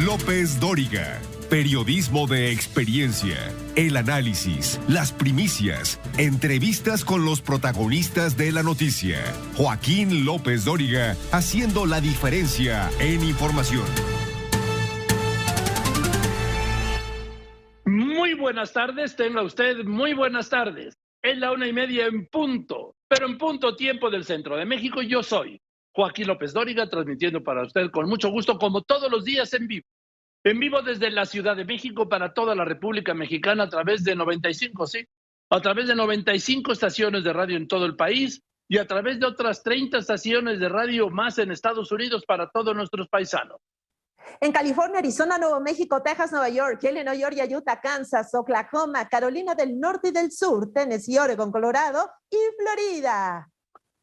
López Dóriga. Periodismo de experiencia, el análisis, las primicias, entrevistas con los protagonistas de la noticia. Joaquín López Dóriga, haciendo la diferencia en información. Muy buenas tardes, tenga usted muy buenas tardes. Es la 1:30 en punto, pero en punto tiempo del centro de México. Yo soy Joaquín López Dóriga, transmitiendo para usted con mucho gusto, como todos los días en vivo. En vivo desde la Ciudad de México para toda la República Mexicana a través de 95, sí, a través de 95 estaciones de radio en todo el país y a través de otras 30 estaciones de radio más en Estados Unidos para todos nuestros paisanos. En California, Arizona, Nuevo México, Texas, Nueva York, Illinois, Georgia, Utah, Kansas, Oklahoma, Carolina del Norte y del Sur, Tennessee, Oregon, Colorado y Florida.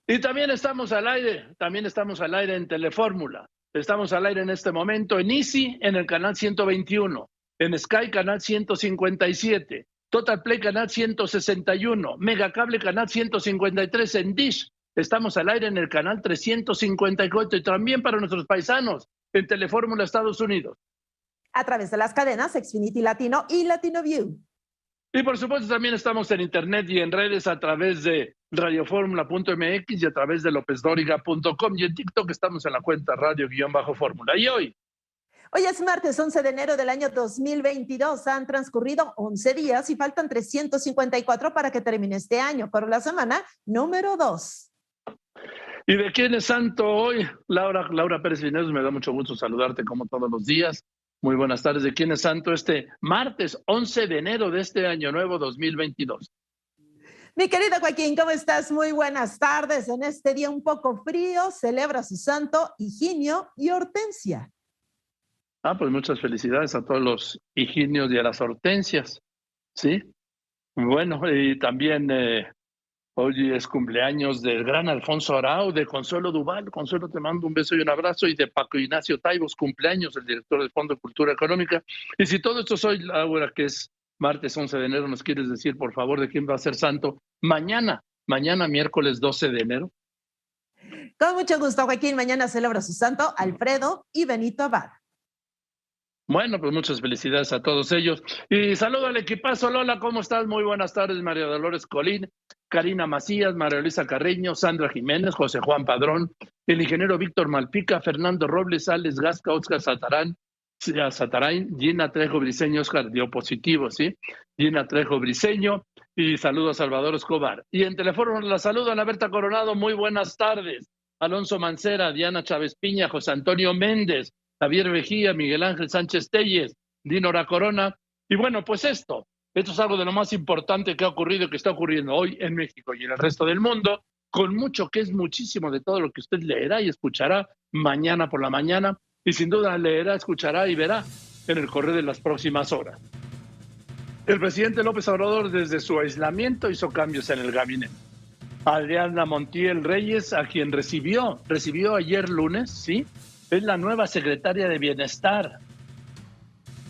Y también estamos al aire en Telefórmula. Estamos al aire en este momento en Easy, en el canal 121, en Sky, canal 157, Total Play, canal 161, Megacable, canal 153, en Dish. Estamos al aire en el canal 354 y también para nuestros paisanos en Telefórmula Estados Unidos. A través de las cadenas Xfinity Latino y Latino View. Y por supuesto también estamos en internet y en redes a través de radioformula.mx y a través de lopezdoriga.com, y en TikTok estamos en la cuenta radio-fórmula. Y hoy es martes 11 de enero del año 2022. Han transcurrido 11 días y faltan 354 para que termine este año, pero la semana número 2. ¿Y de quién es santo hoy? Laura Pérez Lineros, me da mucho gusto saludarte como todos los días. Muy buenas tardes. ¿De quién es santo este martes 11 de enero de este año nuevo 2022? Mi querido Joaquín, ¿cómo estás? Muy buenas tardes. En este día un poco frío, celebra su santo Higinio y Hortensia. Pues muchas felicidades a todos los Higinios y a las Hortensias, ¿sí? Bueno, y también hoy es cumpleaños del gran Alfonso Arau, de Consuelo Duval. Consuelo, te mando un beso y un abrazo, y de Paco Ignacio Taibos, cumpleaños, el director del Fondo de Cultura Económica. Y si todo esto soy, Laura, que es martes 11 de enero, ¿nos quieres decir, por favor, de quién va a ser santo mañana, miércoles 12 de enero? Con mucho gusto, Joaquín. Mañana celebra su santo Alfredo y Benito Abad. Bueno, pues muchas felicidades a todos ellos. Y saludo al equipazo. Lola, ¿cómo estás? Muy buenas tardes. María Dolores Colín, Karina Macías, María Luisa Carreño, Sandra Jiménez, José Juan Padrón, el ingeniero Víctor Malpica, Fernando Robles, Alex Gasca, Óscar Satarain, Gina Trejo Briceño, Óscar dio positivo, ¿sí? Gina Trejo Briceño, y saludo a Salvador Escobar. Y en teléfono la saludo a Ana Berta Coronado, muy buenas tardes. Alonso Mancera, Diana Chávez Piña, José Antonio Méndez, Javier Vejía, Miguel Ángel Sánchez Telles, Dinora Corona. Y bueno, pues esto es algo de lo más importante que ha ocurrido, que está ocurriendo hoy en México y en el resto del mundo, con mucho que es muchísimo de todo lo que usted leerá y escuchará mañana por la mañana, y sin duda leerá, escuchará y verá en el correr de las próximas horas. El presidente López Obrador, desde su aislamiento, hizo cambios en el gabinete. Adriana Montiel Reyes, a quien recibió ayer lunes, ¿sí?, es la nueva secretaria de Bienestar.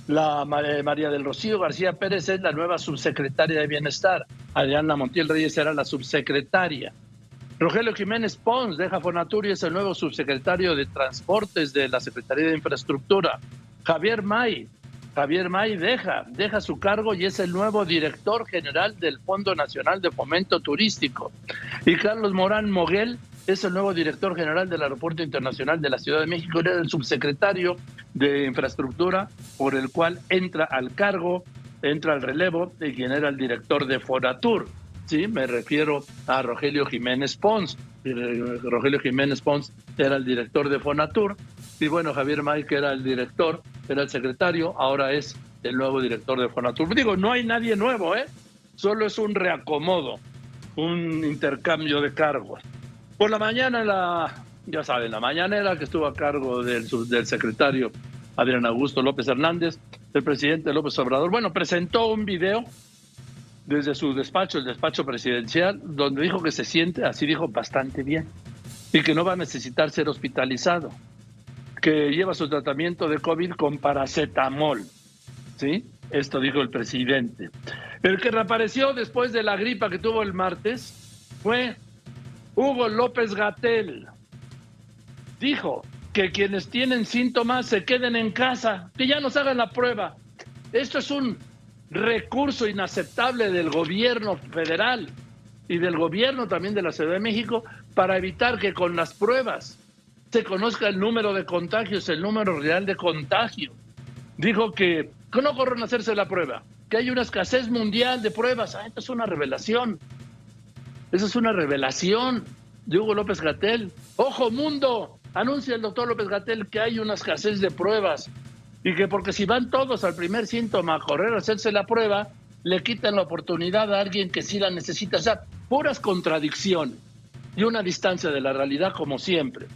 La María del Rocío García Pérez es la nueva subsecretaria de Bienestar. Adriana Montiel Reyes era la subsecretaria. Rogelio Jiménez Pons deja Fonatur y es el nuevo subsecretario de Transportes de la Secretaría de Infraestructura. Javier May deja su cargo y es el nuevo director general del Fondo Nacional de Fomento Turístico. Y Carlos Morán Moguel es el nuevo director general del Aeropuerto Internacional de la Ciudad de México. Era el subsecretario de Infraestructura, por el cual entra al relevo de quien era el director de Fonatur. Sí, me refiero a Rogelio Jiménez Pons. Rogelio Jiménez Pons era el director de Fonatur. Y bueno, Javier May, que era el director, era el secretario, ahora es el nuevo director de Fonatur. Digo, no hay nadie nuevo, solo es un reacomodo, un intercambio de cargos. Por la mañana, ya saben, la mañanera que estuvo a cargo del secretario Adrián Augusto López Hernández, el presidente López Obrador, presentó un video desde su despacho, el despacho presidencial, donde dijo que se siente, así dijo, bastante bien, y que no va a necesitar ser hospitalizado, que lleva su tratamiento de COVID con paracetamol, ¿sí? Esto dijo el presidente. El que reapareció después de la gripa que tuvo el martes fue Hugo López Gatell. Dijo que quienes tienen síntomas se queden en casa, que ya nos hagan la prueba. Esto es un recurso inaceptable del gobierno federal y del gobierno también de la Ciudad de México para evitar que con las pruebas se conozca el número de contagios, el número real de contagio. Dijo que no corren a hacerse la prueba, que hay una escasez mundial de pruebas. Esto es una revelación. Esa es una revelación de Hugo López-Gatell. ¡Ojo, mundo! Anuncia el doctor López-Gatell que hay una escasez de pruebas y que porque si van todos al primer síntoma a correr a hacerse la prueba, le quitan la oportunidad a alguien que sí la necesita. O sea, puras contradicciones y una distancia de la realidad como siempre.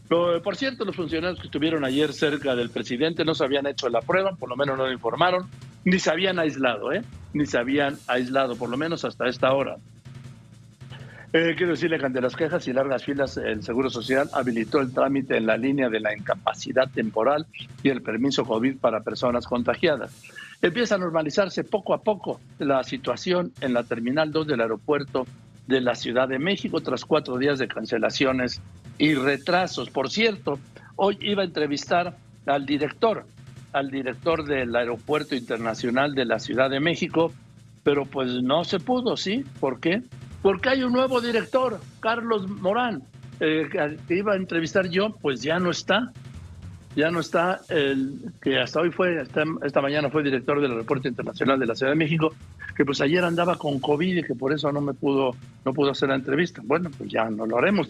Pero, por cierto, los funcionarios que estuvieron ayer cerca del presidente no se habían hecho la prueba, por lo menos no lo informaron, ni se habían aislado, ni se habían aislado, por lo menos hasta esta hora. Quiero decirle que ante las quejas y largas filas, el Seguro Social habilitó el trámite en la línea de la incapacidad temporal y el permiso COVID para personas contagiadas. Empieza a normalizarse poco a poco la situación en la Terminal 2 del aeropuerto de la Ciudad de México tras 4 días de cancelaciones y retrasos. Por cierto, hoy iba a entrevistar al director del Aeropuerto Internacional de la Ciudad de México, pero pues no se pudo, ¿sí? ¿Por qué? Porque hay un nuevo director, Carlos Morán, que iba a entrevistar yo, pues ya no está. Ya no está el que hasta hoy esta mañana fue director del Aeropuerto Internacional de la Ciudad de México, que pues ayer andaba con COVID y que por eso no pudo hacer la entrevista. Bueno, pues ya no lo haremos,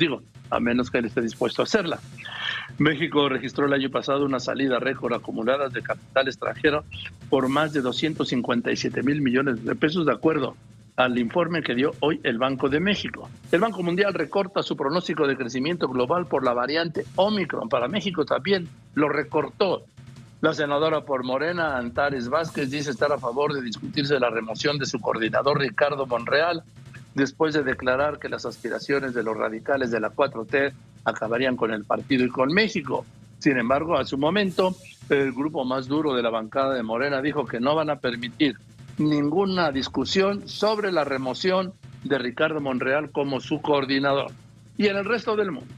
a menos que él esté dispuesto a hacerla. México registró el año pasado una salida récord acumulada de capital extranjero por más de 257 mil millones de pesos, de acuerdo al informe que dio hoy el Banco de México. El Banco Mundial recorta su pronóstico de crecimiento global por la variante Omicron. Para México también lo recortó. La senadora por Morena, Antares Vázquez, dice estar a favor de discutirse la remoción de su coordinador Ricardo Monreal, después de declarar que las aspiraciones de los radicales de la 4T acabarían con el partido y con México. Sin embargo, a su momento, el grupo más duro de la bancada de Morena dijo que no van a permitir ninguna discusión sobre la remoción de Ricardo Monreal como su coordinador. Y en el resto del mundo.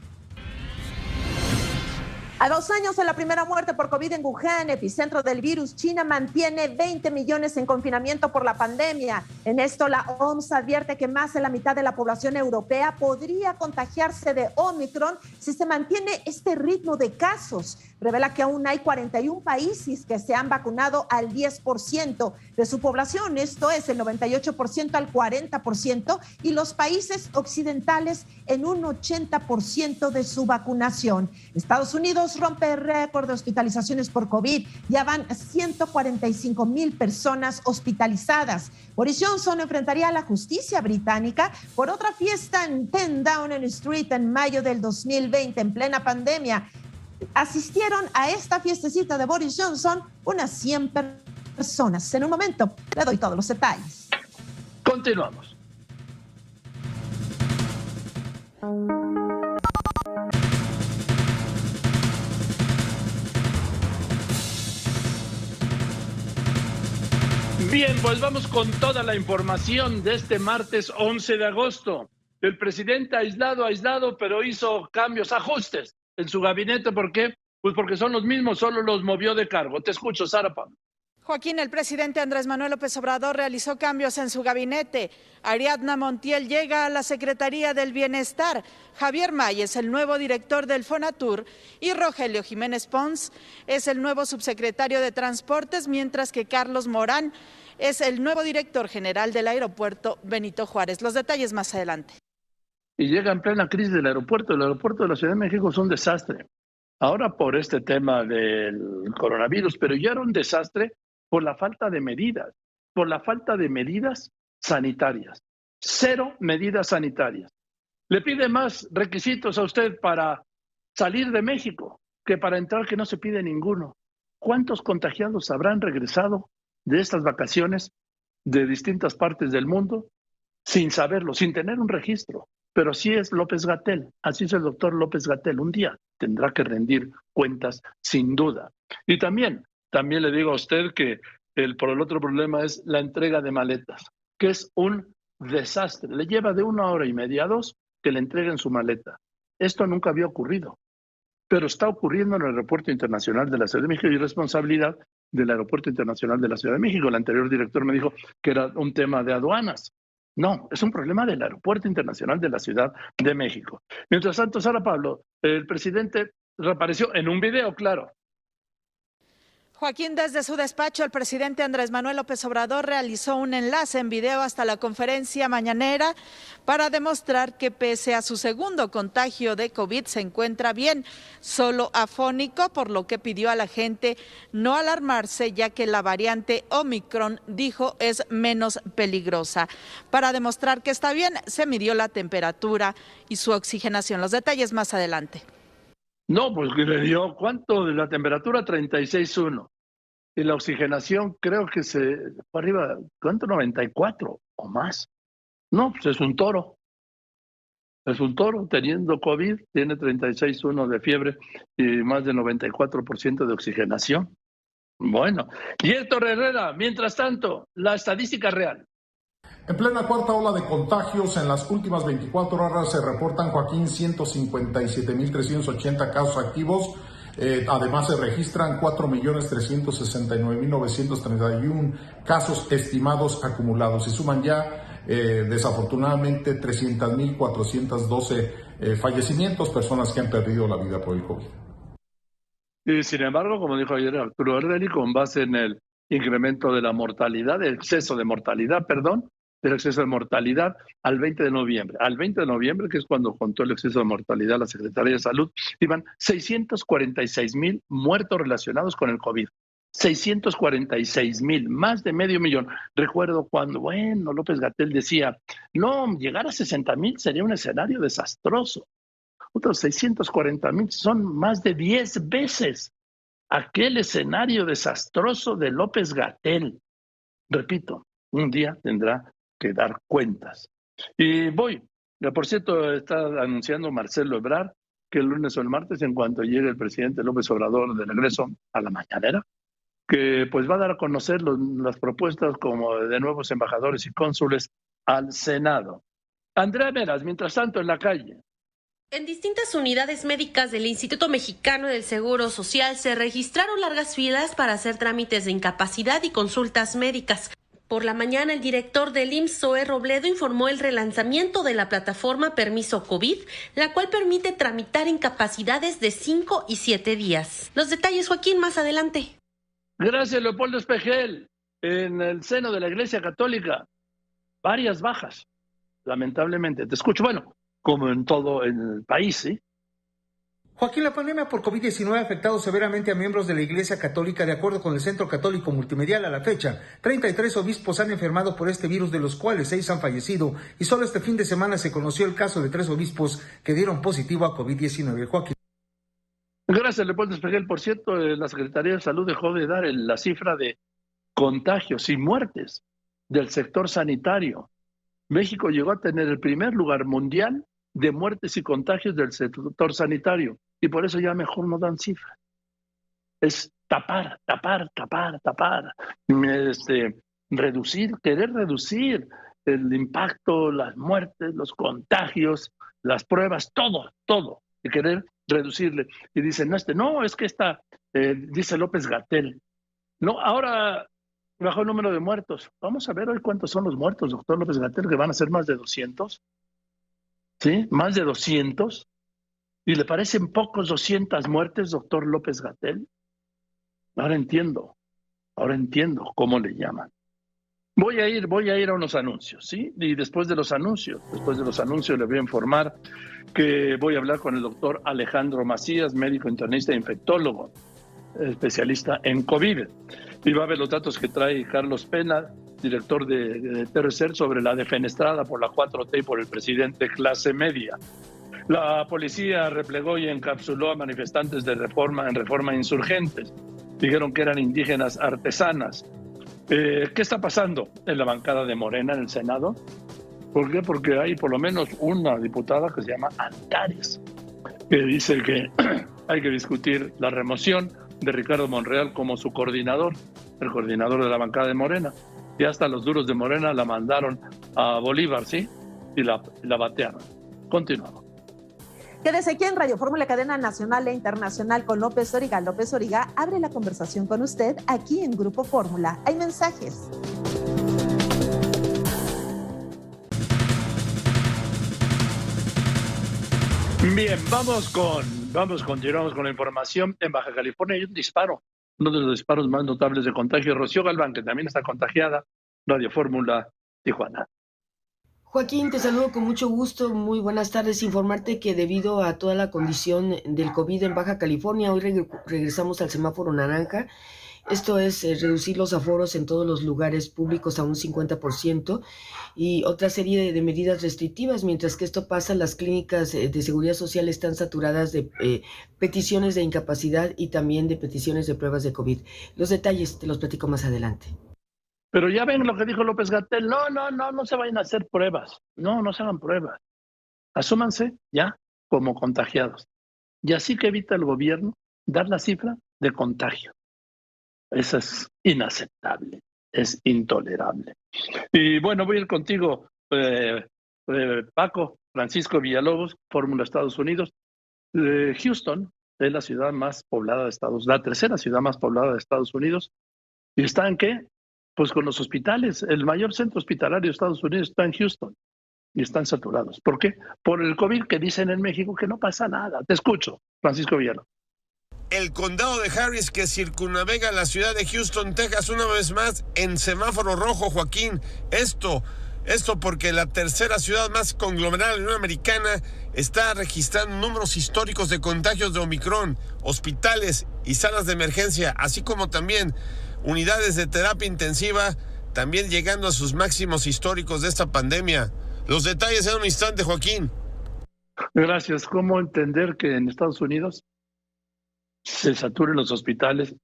A 2 años de la primera muerte por COVID en Wuhan, epicentro del virus, China mantiene 20 millones en confinamiento por la pandemia. En esto, la OMS advierte que más de la mitad de la población europea podría contagiarse de Omicron si se mantiene este ritmo de casos. Revela que aún hay 41 países que se han vacunado al 10% de su población, esto es el 98% al 40%, y los países occidentales en un 80% de su vacunación. Estados Unidos rompe el récord de hospitalizaciones por COVID. Ya van 145,000 personas hospitalizadas. Boris Johnson enfrentaría a la justicia británica por otra fiesta en 10 Downing Street en mayo del 2020, en plena pandemia. Asistieron a esta fiestecita de Boris Johnson unas 100 personas. En un momento le doy todos los detalles. Continuamos. Bien, pues vamos con toda la información de este martes 11 de agosto. El presidente aislado, pero hizo cambios, ajustes en su gabinete. ¿Por qué? Pues porque son los mismos, solo los movió de cargo. Te escucho, Sara Pablo. Joaquín, el presidente Andrés Manuel López Obrador realizó cambios en su gabinete. Ariadna Montiel llega a la Secretaría del Bienestar. Javier May es el nuevo director del Fonatur y Rogelio Jiménez Pons es el nuevo subsecretario de Transportes, mientras que Carlos Morán es el nuevo director general del aeropuerto Benito Juárez. Los detalles más adelante. Y llega en plena crisis del aeropuerto. El aeropuerto de la Ciudad de México es un desastre. Ahora por este tema del coronavirus, pero ya era un desastre por la falta de medidas sanitarias. 0 medidas sanitarias. Le pide más requisitos a usted para salir de México que para entrar, que no se pide ninguno. ¿Cuántos contagiados habrán regresado de estas vacaciones de distintas partes del mundo sin saberlo, sin tener un registro? Pero así es López-Gatell, así es el doctor López-Gatell. Un día tendrá que rendir cuentas, sin duda. Y también le digo a usted que el otro problema es la entrega de maletas, que es un desastre. Le lleva de 1 hora y media a 2 que le entreguen su maleta. Esto nunca había ocurrido. pero está ocurriendo en el Aeropuerto Internacional de la Ciudad de México y responsabilidad del Aeropuerto Internacional de la Ciudad de México. El anterior director me dijo que era un tema de aduanas. No, es un problema del Aeropuerto Internacional de la Ciudad de México. Mientras tanto, Sara Pablo, el presidente reapareció en un video, claro. Joaquín, desde su despacho, el presidente Andrés Manuel López Obrador realizó un enlace en video hasta la conferencia mañanera para demostrar que pese a su segundo contagio de COVID se encuentra bien, solo afónico, por lo que pidió a la gente no alarmarse, ya que la variante Omicron, dijo, es menos peligrosa. Para demostrar que está bien, se midió la temperatura y su oxigenación. Los detalles más adelante. No, pues le dio, ¿cuánto? De la temperatura 36.1. Y la oxigenación creo que se fue arriba, ¿cuánto? 94 o más. No, pues es un toro. Es un toro teniendo COVID, tiene 36.1 de fiebre y más de 94% de oxigenación. Bueno, y Héctor Herrera, mientras tanto, la estadística real. En plena cuarta ola de contagios, en las últimas 24 horas se reportan, Joaquín, 157.380 casos activos. Además se registran 4.369.931 casos estimados acumulados y suman ya desafortunadamente 300.412 fallecimientos, personas que han perdido la vida por el COVID. Y sin embargo, como dijo ayer Arturo Herrera, con base en el incremento de la mortalidad, el exceso de mortalidad, del exceso de mortalidad al 20 de noviembre. Al 20 de noviembre, que es cuando contó el exceso de mortalidad la Secretaría de Salud, iban 646,000 muertos relacionados con el COVID. 646,000, más de 500,000. Recuerdo cuando, López-Gatell decía, no, llegar a 60,000 sería un escenario desastroso. Otros 640,000 son más de 10 veces aquel escenario desastroso de López-Gatell. Repito, un día tendrá que dar cuentas. Y por cierto, está anunciando Marcelo Ebrard que el lunes o el martes, en cuanto llegue el presidente López Obrador de regreso a la mañanera, que pues va a dar a conocer las propuestas como de nuevos embajadores y cónsules al Senado. Andrea Meras, mientras tanto, en la calle. En distintas unidades médicas del Instituto Mexicano del Seguro Social se registraron largas filas para hacer trámites de incapacidad y consultas médicas. Por la mañana, el director del IMSS, Zoé Robledo, informó el relanzamiento de la plataforma Permiso COVID, la cual permite tramitar incapacidades de 5 y 7 días. Los detalles, Joaquín, más adelante. Gracias, Leopoldo Espejel. En el seno de la Iglesia Católica, varias bajas, lamentablemente. Te escucho, como en todo el país, ¿sí? Joaquín, la pandemia por COVID-19 ha afectado severamente a miembros de la Iglesia Católica. De acuerdo con el Centro Católico Multimedial, a la fecha, 33 obispos han enfermado por este virus, de los cuales 6 han fallecido, y solo este fin de semana se conoció el caso de 3 obispos que dieron positivo a COVID-19. Joaquín. Gracias, Leopoldo Espejel. Por cierto, la Secretaría de Salud dejó de dar la cifra de contagios y muertes del sector sanitario. México llegó a tener el primer lugar mundial de muertes y contagios del sector sanitario, y por eso ya mejor no dan cifras. Es tapar, querer reducir el impacto, las muertes, los contagios, las pruebas, todo, y querer reducirle. Y dicen, es que dice López-Gatell, no, ahora bajó el número de muertos. Vamos a ver hoy cuántos son los muertos, doctor López-Gatell, que van a ser más de 200. ¿Sí? Más de 200. ¿Y le parecen pocos 200 muertes, doctor López-Gatell? Ahora entiendo cómo le llaman. Voy a ir a unos anuncios, ¿sí? Y después de los anuncios le voy a informar que voy a hablar con el doctor Alejandro Macías, médico internista e infectólogo, especialista en COVID. Y va a ver los datos que trae Carlos Pena, director de TRCER, sobre la defenestrada por la 4T y por el presidente clase media. La policía replegó y encapsuló a manifestantes de Reforma Insurgentes. Dijeron que eran indígenas artesanas. ¿Qué está pasando en la bancada de Morena en el Senado? ¿Por qué? Porque hay por lo menos una diputada que se llama Antares, que dice que hay que discutir la remoción de Ricardo Monreal como su coordinador, el coordinador de la bancada de Morena. Y hasta los duros de Morena la mandaron a Bolívar, ¿sí? Y la batearon. Continuamos. Quédese aquí en Radio Fórmula, cadena nacional e internacional con López Dóriga. López Dóriga abre la conversación con usted aquí en Grupo Fórmula. Hay mensajes. Bien, continuamos con la información. En Baja California hay un disparo, uno de los disparos más notables de contagio. Rocío Galván, que también está contagiada, Radio Fórmula, Tijuana. Joaquín, te saludo con mucho gusto, muy buenas tardes. Informarte que debido a toda la condición del COVID en Baja California, hoy regresamos al semáforo naranja. Esto es reducir los aforos en todos los lugares públicos a un 50% y otra serie de medidas restrictivas. Mientras que esto pasa, las clínicas de seguridad social están saturadas de peticiones de incapacidad y también de peticiones de pruebas de COVID. Los detalles te los platico más adelante. Pero ya ven lo que dijo López-Gatell. No se vayan a hacer pruebas. No se hagan pruebas. Asúmanse ya como contagiados. Y así que evita el gobierno dar la cifra de contagio. Eso es inaceptable, es intolerable. Y bueno, voy a ir contigo, Paco, Francisco Villalobos, Fórmula Estados Unidos. Houston es la ciudad más poblada de la tercera ciudad más poblada de Estados Unidos. ¿Y está en qué? Pues con los hospitales. El mayor centro hospitalario de Estados Unidos está en Houston y están saturados. ¿Por qué? Por el COVID, que dicen en México que no pasa nada. Te escucho, Francisco Villalobos. El condado de Harris, que circunnavega la ciudad de Houston, Texas, una vez más en semáforo rojo, Joaquín. Esto porque la tercera ciudad más conglomerada de la Unión Americana está registrando números históricos de contagios de Omicron, hospitales y salas de emergencia, así como también unidades de terapia intensiva, también llegando a sus máximos históricos de esta pandemia. Los detalles en un instante, Joaquín. Gracias. ¿Cómo entender que en Estados Unidos se saturen los hospitales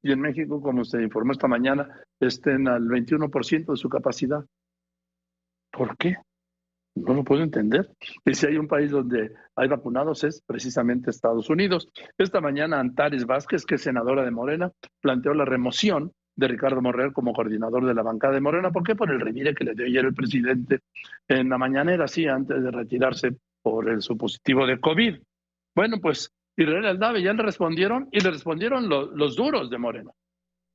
y en México, como se informó esta mañana, estén al 21% de su capacidad? ¿Por qué? No lo puedo entender. Y si hay un país donde hay vacunados es precisamente Estados Unidos. Esta mañana Antares Vázquez, que es senadora de Morena, planteó la remoción de Ricardo Monreal como coordinador de la bancada de Morena. ¿Por qué? Por el revire que le dio ayer el presidente en la mañanera, sí, antes de retirarse por el supositivo de COVID. Bueno, pues Israel Aldave ya le respondieron y le respondieron los duros de Morena.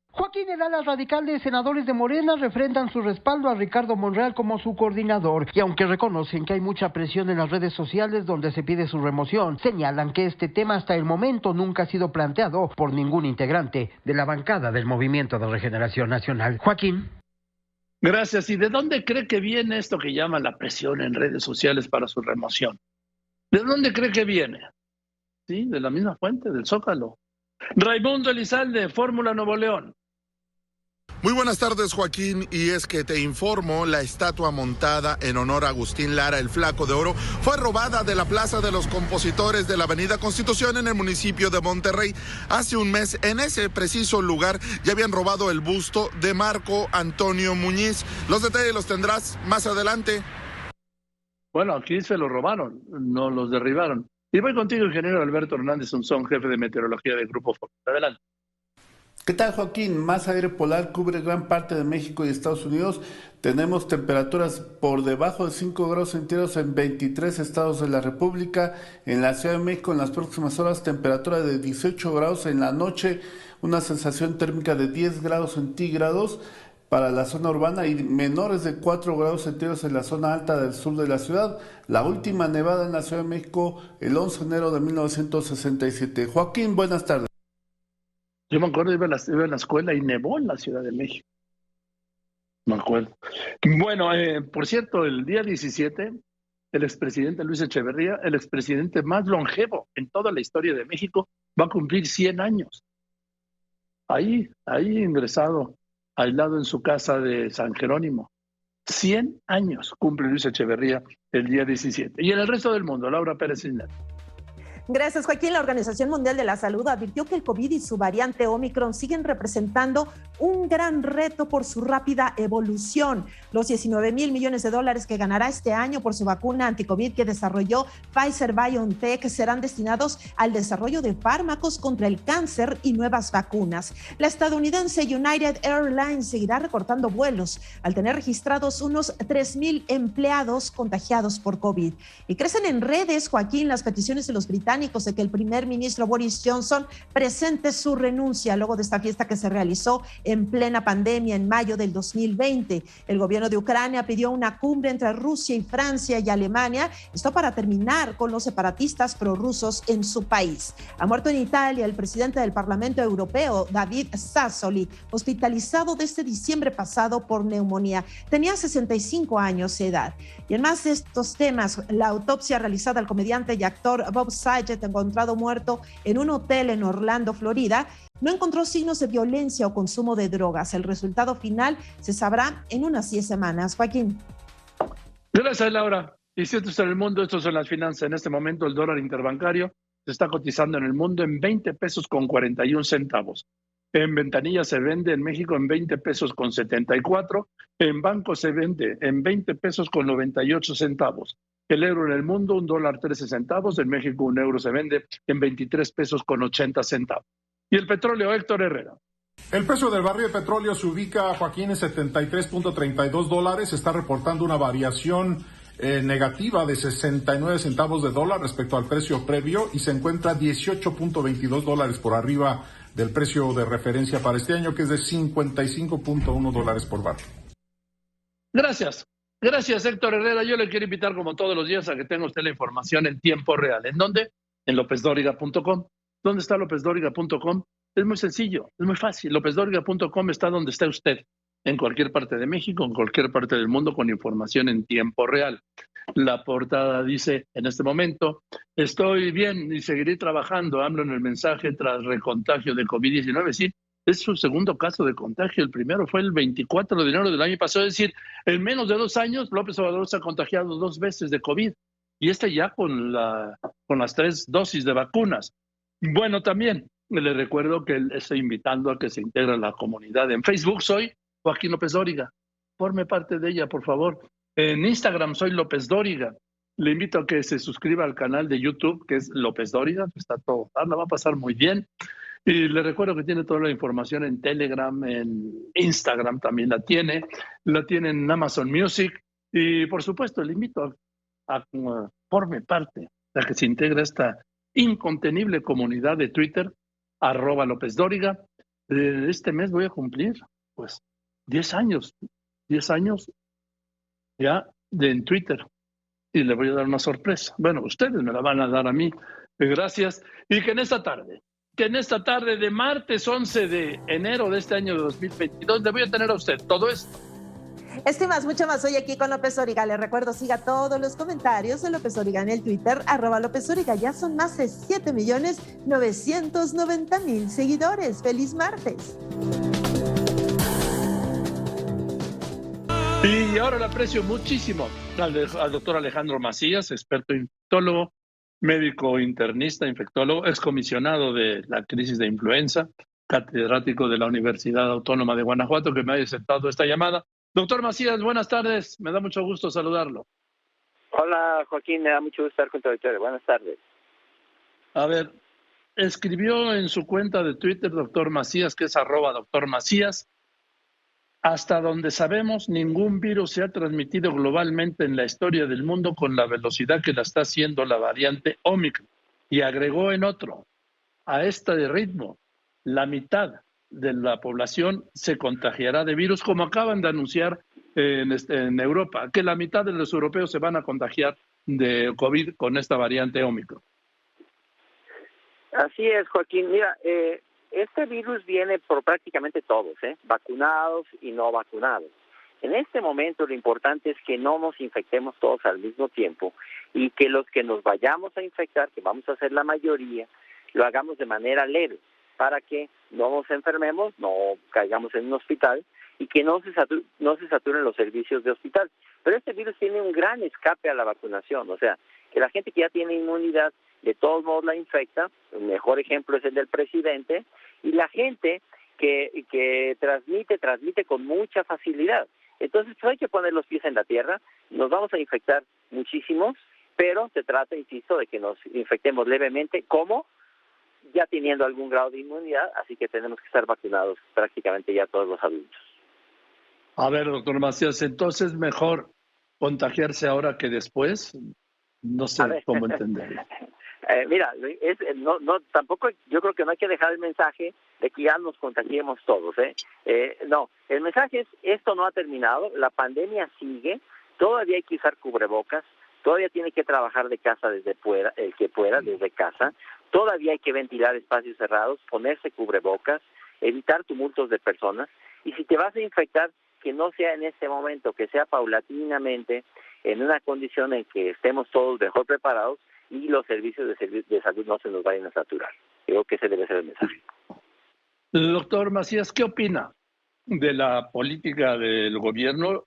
Joaquín, el ala radical de senadores de Morena refrendan su respaldo a Ricardo Monreal como su coordinador, y aunque reconocen que hay mucha presión en las redes sociales donde se pide su remoción, señalan que este tema hasta el momento nunca ha sido planteado por ningún integrante de la bancada del Movimiento de Regeneración Nacional. Joaquín. Gracias. ¿Y de dónde cree que viene esto que llama la presión en redes sociales para su remoción? ¿De dónde cree que viene? Sí, de la misma fuente, del Zócalo. Raimundo Elizalde, Fórmula Nuevo León. Muy buenas tardes, Joaquín, y es que te informo, la estatua montada en honor a Agustín Lara, el Flaco de Oro, fue robada de la Plaza de los Compositores de la Avenida Constitución en el municipio de Monterrey. Hace un mes, en ese preciso lugar, ya habían robado el busto de Marco Antonio Muñiz. Los detalles los tendrás más adelante. Bueno, aquí se lo robaron, no los derribaron. Y voy contigo, ingeniero Alberto Hernández Unzón, jefe de meteorología del Grupo Fórmula. Adelante. ¿Qué tal, Joaquín? Más aire polar cubre gran parte de México y Estados Unidos. Tenemos temperaturas por debajo de 5 grados centígrados en 23 estados de la República. En la Ciudad de México, en las próximas horas, temperatura de 18 grados en la noche, una sensación térmica de 10 grados centígrados para la zona urbana y menores de 4 grados centígrados en la zona alta del sur de la ciudad. La última nevada en la Ciudad de México el 11 de enero de 1967. Joaquín, buenas tardes. Yo me acuerdo, iba a la escuela y nevó en la Ciudad de México. Me acuerdo. Bueno, por cierto, el día 17, el expresidente Luis Echeverría, el expresidente más longevo en toda la historia de México, va a cumplir 100 años. Ahí ingresado, aislado en su casa de San Jerónimo. 100 años cumple Luis Echeverría el día 17. Y en el resto del mundo, Laura Pérez Isner. Gracias, Joaquín. La Organización Mundial de la Salud advirtió que el COVID y su variante Omicron siguen representando un gran reto por su rápida evolución. Los 19,000 millones de dólares que ganará este año por su vacuna anticovid que desarrolló Pfizer-BioNTech serán destinados al desarrollo de fármacos contra el cáncer y nuevas vacunas. La estadounidense United Airlines seguirá recortando vuelos al tener registrados unos 3,000 empleados contagiados por COVID. Y crecen en redes, Joaquín, las peticiones de los británicos de que el primer ministro Boris Johnson presente su renuncia luego de esta fiesta que se realizó en plena pandemia en mayo del 2020. El gobierno de Ucrania pidió una cumbre entre Rusia y Francia y Alemania, esto para terminar con los separatistas prorrusos en su país. Ha muerto en Italia el presidente del Parlamento Europeo, David Sassoli, hospitalizado desde diciembre pasado por neumonía. Tenía 65 años de edad. Y en más de estos temas, la autopsia realizada al comediante y actor Bob Saget, encontrado muerto en un hotel en Orlando, Florida, no encontró signos de violencia o consumo de drogas. El resultado final se sabrá en unas 10 semanas. Joaquín. Gracias, Laura. Y si esto está en el mundo, estos son las finanzas. En este momento el dólar interbancario se está cotizando en el mundo en 20 pesos con 41 centavos. En ventanilla se vende en México en 20 pesos con 74. En banco se vende en 20 pesos con 98 centavos. El euro en el mundo, $1.13. En México, un euro se vende en 23 pesos con 80 centavos. Y el petróleo, Héctor Herrera. El precio del barril de petróleo se ubica, Joaquín, en $73.32. Está reportando una variación negativa de 69 centavos de dólar respecto al precio previo y se encuentra $18.22 por arriba del precio de referencia para este año, que es de $55.1 por barril. Gracias. Gracias, Héctor Herrera. Yo le quiero invitar, como todos los días, a que tenga usted la información en tiempo real. ¿En dónde? En lopezdoriga.com. ¿Dónde está lopezdoriga.com? Es muy sencillo, es muy fácil. lopezdoriga.com está donde esté usted, en cualquier parte de México, en cualquier parte del mundo, con información en tiempo real. La portada dice, en este momento, estoy bien y seguiré trabajando. Hablo en el mensaje tras recontagio de COVID-19. Sí, es su segundo caso de contagio. El primero fue el 24 de enero del año pasado. Es decir, en menos de 2 años, López Obrador se ha contagiado 2 veces de COVID. Y ya con las 3 dosis de vacunas. Bueno, también le recuerdo que él está invitando a que se integre a la comunidad. En Facebook soy Joaquín López Dóriga. Forme parte de ella, por favor. En Instagram soy López Dóriga. Le invito a que se suscriba al canal de YouTube, que es López Dóriga. Está todo, la va a pasar muy bien. Y le recuerdo que tiene toda la información en Telegram, en Instagram también la tiene en Amazon Music. Y por supuesto, le invito a forme parte, a que se integre a esta incontenible comunidad de Twitter, @López Dóriga. Este mes voy a cumplir, 10 años ya en Twitter. Y le voy a dar una sorpresa. Bueno, ustedes me la van a dar a mí. Gracias. Y que en esta tarde de martes 11 de enero de este año de 2022, le voy a tener a usted todo esto. Esto y más, mucho más hoy aquí con López Dóriga. Les recuerdo, siga todos los comentarios de López Dóriga en el Twitter, @López Dóriga. Ya son más de 7,990,000 seguidores. ¡Feliz martes! Y ahora le aprecio muchísimo al doctor Alejandro Macías, experto infectólogo, médico internista, infectólogo, excomisionado de la crisis de influenza, catedrático de la Universidad Autónoma de Guanajuato, que me haya aceptado esta llamada. Doctor Macías, buenas tardes. Me da mucho gusto saludarlo. Hola, Joaquín. Me da mucho gusto estar con tu auditorio. Buenas tardes. A ver, escribió en su cuenta de Twitter, doctor Macías, que es @doctor Macías, hasta donde sabemos, ningún virus se ha transmitido globalmente en la historia del mundo con la velocidad que la está haciendo la variante Omicron. Y agregó en otro, a este ritmo, la mitad de la población se contagiará de virus, como acaban de anunciar en Europa, que la mitad de los europeos se van a contagiar de COVID con esta variante Omicron. Así es, Joaquín. Mira, este virus viene por prácticamente todos, vacunados y no vacunados. En este momento lo importante es que no nos infectemos todos al mismo tiempo y que los que nos vayamos a infectar, que vamos a ser la mayoría, lo hagamos de manera leve, para que no nos enfermemos, no caigamos en un hospital y que no se saturen los servicios de hospital. Pero este virus tiene un gran escape a la vacunación, o sea, que la gente que ya tiene inmunidad de todos modos la infecta. El mejor ejemplo es el del presidente, y la gente que transmite con mucha facilidad. Entonces pues hay que poner los pies en la tierra. Nos vamos a infectar muchísimos, pero se trata, insisto, de que nos infectemos levemente, como ya teniendo algún grado de inmunidad, así que tenemos que estar vacunados prácticamente ya todos los adultos. A ver, doctor Macías, entonces mejor contagiarse ahora que después. No sé cómo entenderlo. Mira, tampoco, yo creo que no hay que dejar el mensaje de que ya nos contagiemos todos, no, el mensaje es: esto no ha terminado, la pandemia sigue, todavía hay que usar cubrebocas, todavía tiene que trabajar de casa el que pueda, desde casa, todavía hay que ventilar espacios cerrados, ponerse cubrebocas, evitar tumultos de personas, y si te vas a infectar, que no sea en este momento, que sea paulatinamente, en una condición en que estemos todos mejor preparados y los servicios de salud no se nos vayan a saturar. Creo que ese debe ser el mensaje. Doctor Macías, ¿qué opina de la política del gobierno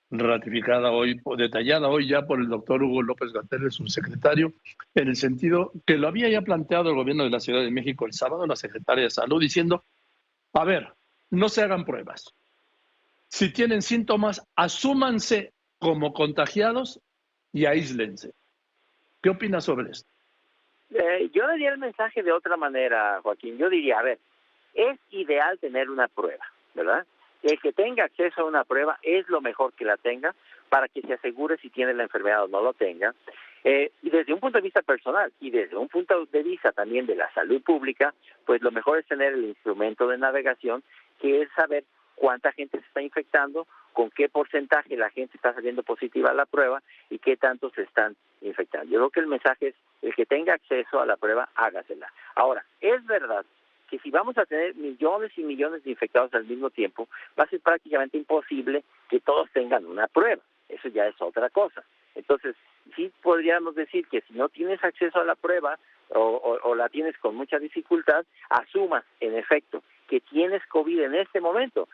ratificada hoy, detallada hoy ya por el doctor Hugo López-Gatell, su secretario, en el sentido que lo había ya planteado el gobierno de la Ciudad de México el sábado, la secretaria de Salud, diciendo: a ver, no se hagan pruebas. Si tienen síntomas, asúmanse como contagiados y aíslense. ¿Qué opinas sobre esto? Yo daría el mensaje de otra manera, Joaquín. Yo diría, a ver, es ideal tener una prueba, ¿verdad? El que tenga acceso a una prueba es lo mejor que la tenga, para que se asegure si tiene la enfermedad o no lo tenga. Y desde un punto de vista personal y desde un punto de vista también de la salud pública, pues lo mejor es tener el instrumento de navegación, que es saber cuánta gente se está infectando, con qué porcentaje la gente está saliendo positiva a la prueba y qué tanto se están infectando. Yo creo que el mensaje es: el que tenga acceso a la prueba, hágasela. Ahora, es verdad que si vamos a tener millones y millones de infectados al mismo tiempo, va a ser prácticamente imposible que todos tengan una prueba. Eso ya es otra cosa. Entonces, sí podríamos decir que si no tienes acceso a la prueba o la tienes con mucha dificultad, asumas, en efecto, que tienes COVID en este momento.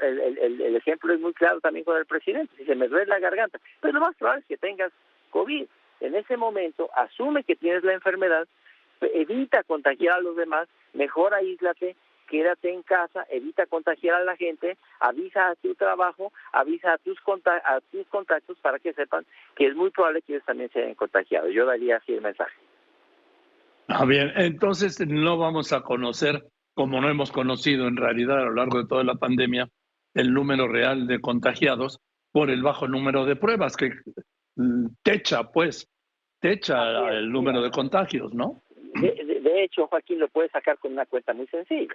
El ejemplo es muy claro también con el presidente: si se me duele la garganta, pues lo más probable es que tengas COVID. En ese momento, asume que tienes la enfermedad, evita contagiar a los demás, mejor aíslate, quédate en casa, evita contagiar a la gente, avisa a tu trabajo, avisa a tus contactos para que sepan que es muy probable que ellos también se hayan contagiado. Yo daría así el mensaje. Bien, entonces no vamos a conocer, como no hemos conocido en realidad a lo largo de toda la pandemia, el número real de contagiados por el bajo número de pruebas que techa el número de contagios, ¿no? De hecho, Joaquín, lo puedes sacar con una cuenta muy sencilla.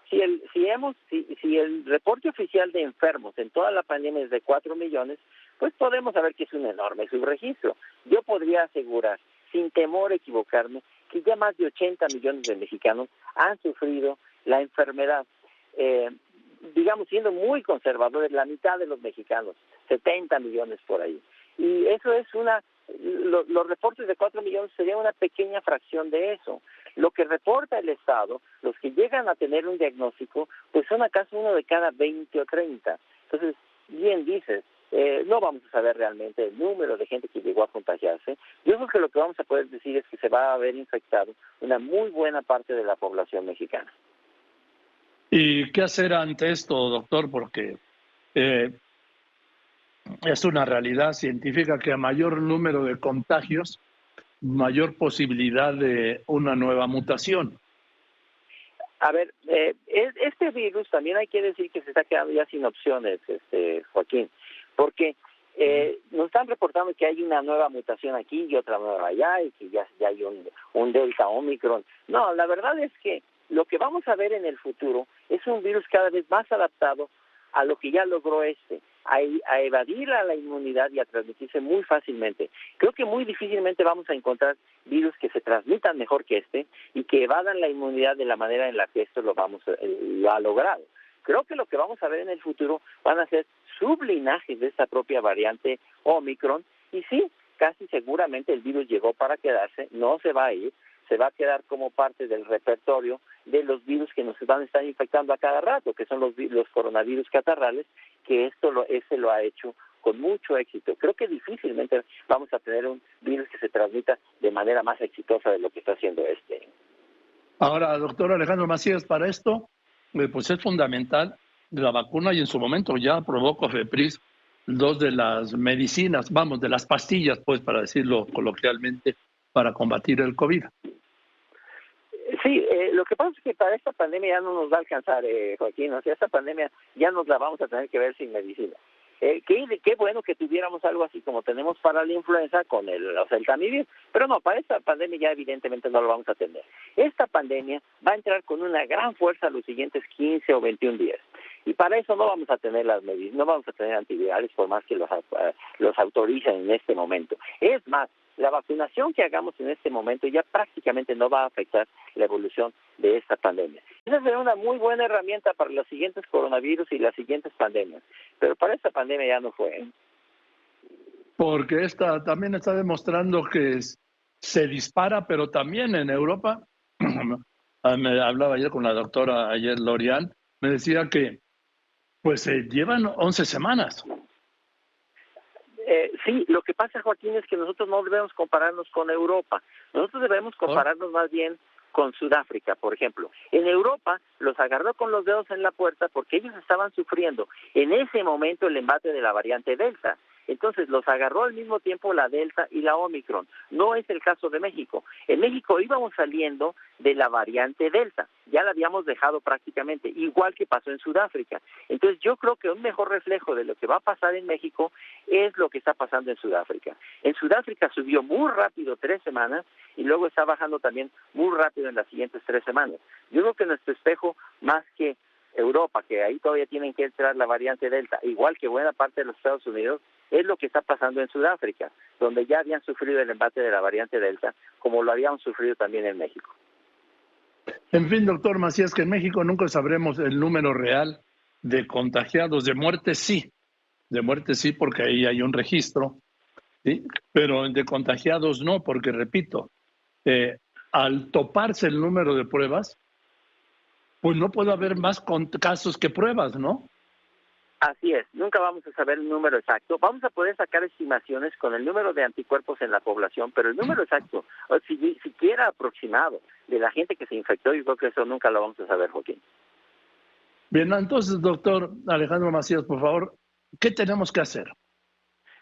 Si el reporte oficial de enfermos en toda la pandemia es de 4 millones, pues podemos saber que es un enorme subregistro. Yo podría asegurar, sin temor a equivocarme, que ya más de 80 millones de mexicanos han sufrido la enfermedad. Digamos, siendo muy conservadores, la mitad de los mexicanos, 70 millones por ahí. Y eso es los reportes de 4 millones sería una pequeña fracción de eso. Lo que reporta el Estado, los que llegan a tener un diagnóstico, pues son acaso uno de cada 20 o 30. Entonces, bien dices, no vamos a saber realmente el número de gente que llegó a contagiarse. Yo creo que lo que vamos a poder decir es que se va a haber infectado una muy buena parte de la población mexicana. ¿Y qué hacer ante esto, doctor? Porque es una realidad científica que a mayor número de contagios, mayor posibilidad de una nueva mutación. A ver, este virus también hay que decir que se está quedando ya sin opciones, Joaquín, porque nos están reportando que hay una nueva mutación aquí y otra nueva allá, y que ya hay un Delta Omicron. No, la verdad es que lo que vamos a ver en el futuro es un virus cada vez más adaptado a lo que ya logró a evadir a la inmunidad y a transmitirse muy fácilmente. Creo que muy difícilmente vamos a encontrar virus que se transmitan mejor que y que evadan la inmunidad de la manera en la que esto lo ha logrado. Creo que lo que vamos a ver en el futuro van a ser sublinajes de esta propia variante Omicron, y sí, casi seguramente el virus llegó para quedarse, no se va a ir, se va a quedar como parte del repertorio de los virus que nos van a estar infectando a cada rato, que son los coronavirus catarrales, que este lo ha hecho con mucho éxito. Creo que difícilmente vamos a tener un virus que se transmita de manera más exitosa de lo que está haciendo este. Ahora, doctor Alejandro Macías, para esto, pues es fundamental la vacuna, y en su momento ya aprobó COFEPRIS 2 de las medicinas, de las pastillas, pues, para decirlo coloquialmente, para combatir el COVID. Sí, lo que pasa es que para esta pandemia ya no nos va a alcanzar, Joaquín. O sea, esta pandemia ya nos la vamos a tener que ver sin medicina. Qué bueno que tuviéramos algo así como tenemos para la influenza con el Tamiflu, pero no, para esta pandemia ya evidentemente no lo vamos a tener. Esta pandemia va a entrar con una gran fuerza los siguientes 15 o 21 días. Y para eso no vamos a tener las medicinas, no vamos a tener antivirales por más que los autoricen en este momento. Es más, la vacunación que hagamos en este momento ya prácticamente no va a afectar la evolución de esta pandemia. Esa será una muy buena herramienta para los siguientes coronavirus y las siguientes pandemias, pero para esta pandemia ya no fue. Porque esta también está demostrando que se dispara, pero también en Europa, me hablaba ayer con la doctora Lorian, me decía que pues llevan 11 semanas. Sí, lo que pasa, Joaquín, es que nosotros no debemos compararnos con Europa. Nosotros debemos compararnos más bien con Sudáfrica, por ejemplo. En Europa los agarró con los dedos en la puerta porque ellos estaban sufriendo en ese momento el embate de la variante Delta. Entonces los agarró al mismo tiempo la Delta y la Omicron. No es el caso de México. En México íbamos saliendo de la variante Delta. Ya la habíamos dejado prácticamente, igual que pasó en Sudáfrica. Entonces yo creo que un mejor reflejo de lo que va a pasar en México es lo que está pasando en Sudáfrica. En Sudáfrica subió muy rápido 3 semanas y luego está bajando también muy rápido en las siguientes 3 semanas. Yo creo que nuestro espejo, más que Europa, que ahí todavía tienen que entrar la variante Delta, igual que buena parte de los Estados Unidos, es lo que está pasando en Sudáfrica, donde ya habían sufrido el embate de la variante Delta, como lo habíamos sufrido también en México. En fin, doctor Macías, que en México nunca sabremos el número real de contagiados, de muerte sí, porque ahí hay un registro, ¿sí? Pero de contagiados no, porque repito, al toparse el número de pruebas, pues no puede haber más casos que pruebas, ¿no? Así es, nunca vamos a saber el número exacto. Vamos a poder sacar estimaciones con el número de anticuerpos en la población, pero el número exacto, o siquiera aproximado, de la gente que se infectó, yo creo que eso nunca lo vamos a saber, Joaquín. Bien, entonces, doctor Alejandro Macías, por favor, ¿qué tenemos que hacer?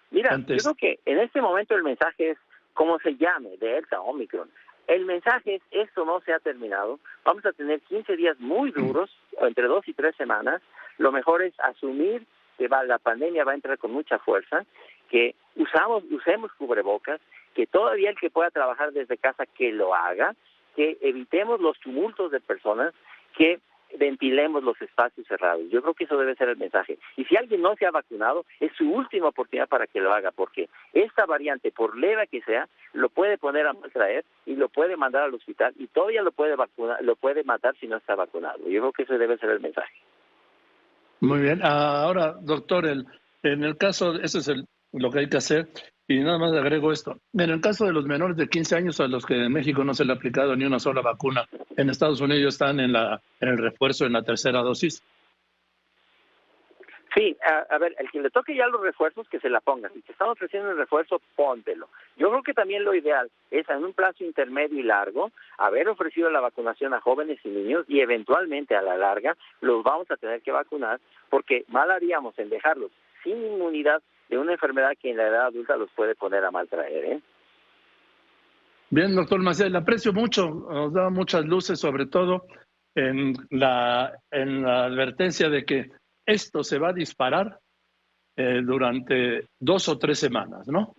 Mira, yo creo que en este momento el mensaje es, como se llame, Delta, Omicron. El mensaje es, esto no se ha terminado, vamos a tener 15 días muy duros, entre 2 y 3 semanas. Lo mejor es asumir que la pandemia va a entrar con mucha fuerza, que usemos cubrebocas, que todavía el que pueda trabajar desde casa que lo haga, que evitemos los tumultos de personas, que ventilemos los espacios cerrados. Yo creo que eso debe ser el mensaje. Y si alguien no se ha vacunado, es su última oportunidad para que lo haga, porque esta variante, por leve que sea, lo puede poner a maltraer y lo puede mandar al hospital y todavía lo puede matar si no está vacunado. Yo creo que ese debe ser el mensaje. Muy bien. Ahora, doctor, en el caso, eso es lo que hay que hacer, y nada más agrego esto. En el caso de los menores de 15 años a los que en México no se le ha aplicado ni una sola vacuna, en Estados Unidos están en el refuerzo, en la tercera dosis. Sí, a ver, el que le toque ya los refuerzos, que se la pongan. Si te están ofreciendo el refuerzo, póntelo. Yo creo que también lo ideal es, en un plazo intermedio y largo, haber ofrecido la vacunación a jóvenes y niños y eventualmente a la larga los vamos a tener que vacunar, porque mal haríamos en dejarlos sin inmunidad de una enfermedad que en la edad adulta los puede poner a maltraer, ¿eh? Bien, doctor Macías, le aprecio mucho, nos da muchas luces, sobre todo en la advertencia de que esto se va a disparar durante 2 o 3 semanas, ¿no?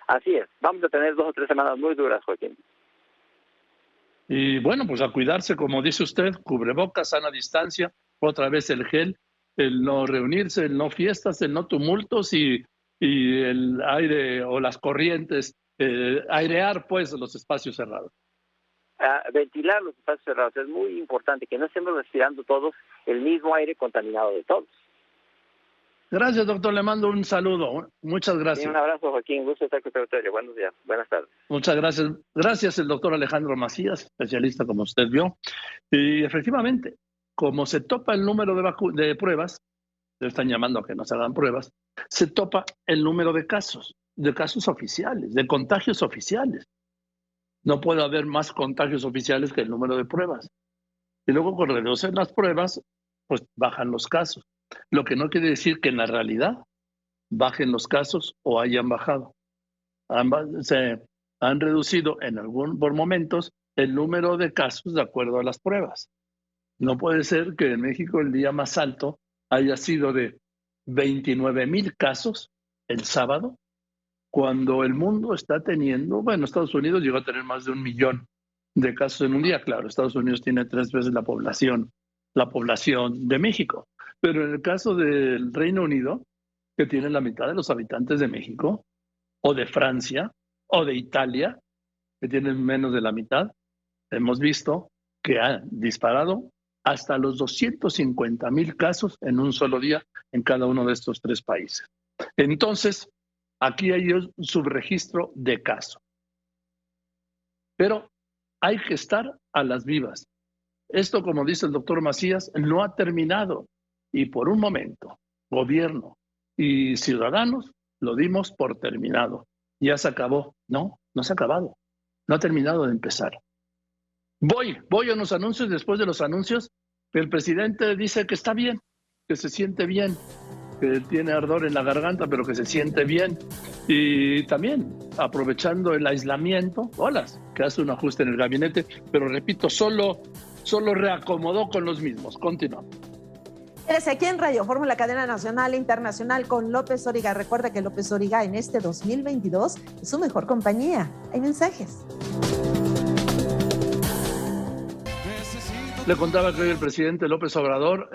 Así es, vamos a tener 2 o 3 semanas muy duras, Joaquín. Y bueno, pues a cuidarse, como dice usted, cubrebocas, sana distancia, otra vez el gel, el no reunirse, el no fiestas, el no tumultos y el aire o las corrientes, airear pues los espacios cerrados. Ventilar los espacios cerrados es muy importante, que no estemos respirando todos el mismo aire contaminado de todos. Gracias, doctor, le mando un saludo, muchas gracias. Sí, un abrazo, Joaquín, gusto estar con usted. Buenos días, buenas tardes. Muchas gracias. Gracias, el doctor Alejandro Macías, especialista como usted vio. Y efectivamente, como se topa el número de pruebas, le están llamando a que nos hagan pruebas, se topa el número de casos oficiales, de contagios oficiales. No puede haber más contagios oficiales que el número de pruebas. Y luego cuando reducen las pruebas, pues bajan los casos. Lo que no quiere decir que en la realidad bajen los casos o hayan bajado. Se han reducido por momentos el número de casos de acuerdo a las pruebas. No puede ser que en México el día más alto haya sido de 29,000 casos el sábado, cuando el mundo está teniendo, bueno, Estados Unidos llegó a tener más de 1 millón de casos en un día. Claro, Estados Unidos tiene 3 veces la población de México. Pero en el caso del Reino Unido, que tiene la mitad de los habitantes de México, o de Francia, o de Italia, que tienen menos de la mitad, hemos visto que han disparado hasta los 250,000 casos en un solo día en cada uno de estos 3 países. Entonces, aquí hay un subregistro de casos. Pero hay que estar a las vivas. Esto, como dice el doctor Macías, no ha terminado. Y por un momento, gobierno y ciudadanos lo dimos por terminado. Ya se acabó. No se ha acabado. No ha terminado de empezar. Voy a unos anuncios. Después de los anuncios, el presidente dice que está bien, que se siente bien, que tiene ardor en la garganta, pero que se siente bien. Y también, aprovechando el aislamiento, que hace un ajuste en el gabinete, pero repito, solo reacomodó con los mismos. Continuamos. Eres aquí en Radio Fórmula, cadena nacional e internacional con López Dóriga. Recuerda que López Dóriga en este 2022 es su mejor compañía. Hay mensajes. Le contaba que hoy el presidente López Obrador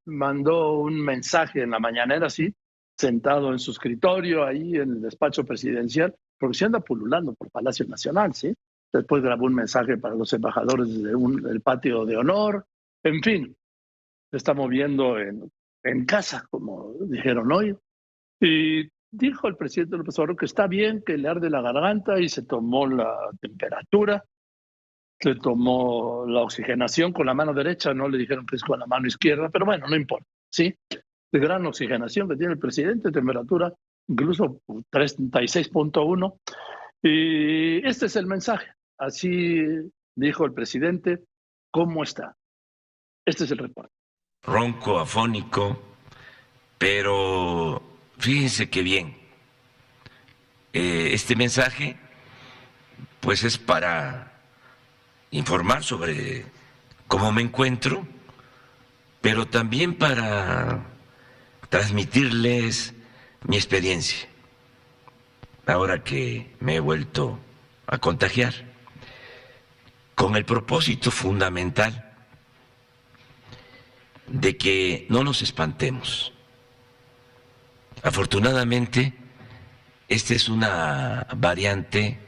mandó un mensaje en la mañanera, sí, sentado en su escritorio, ahí en el despacho presidencial, porque se anda pululando por Palacio Nacional, ¿sí? Después grabó un mensaje para los embajadores del patio de honor. En fin, se está moviendo en casa, como dijeron hoy. Y dijo el presidente López Obrador que está bien, que le arde la garganta, y se tomó la temperatura, se tomó la oxigenación con la mano derecha, no le dijeron que es con la mano izquierda, pero bueno, no importa, ¿sí? De gran oxigenación que tiene el presidente, temperatura incluso 36.1. Y este es el mensaje. Así dijo el presidente. ¿Cómo está? Este es el reporte. Ronco, afónico, pero fíjense qué bien. Este mensaje pues es para informar sobre cómo me encuentro, pero también para transmitirles mi experiencia, ahora que me he vuelto a contagiar, con el propósito fundamental de que no nos espantemos. Afortunadamente, esta es una variante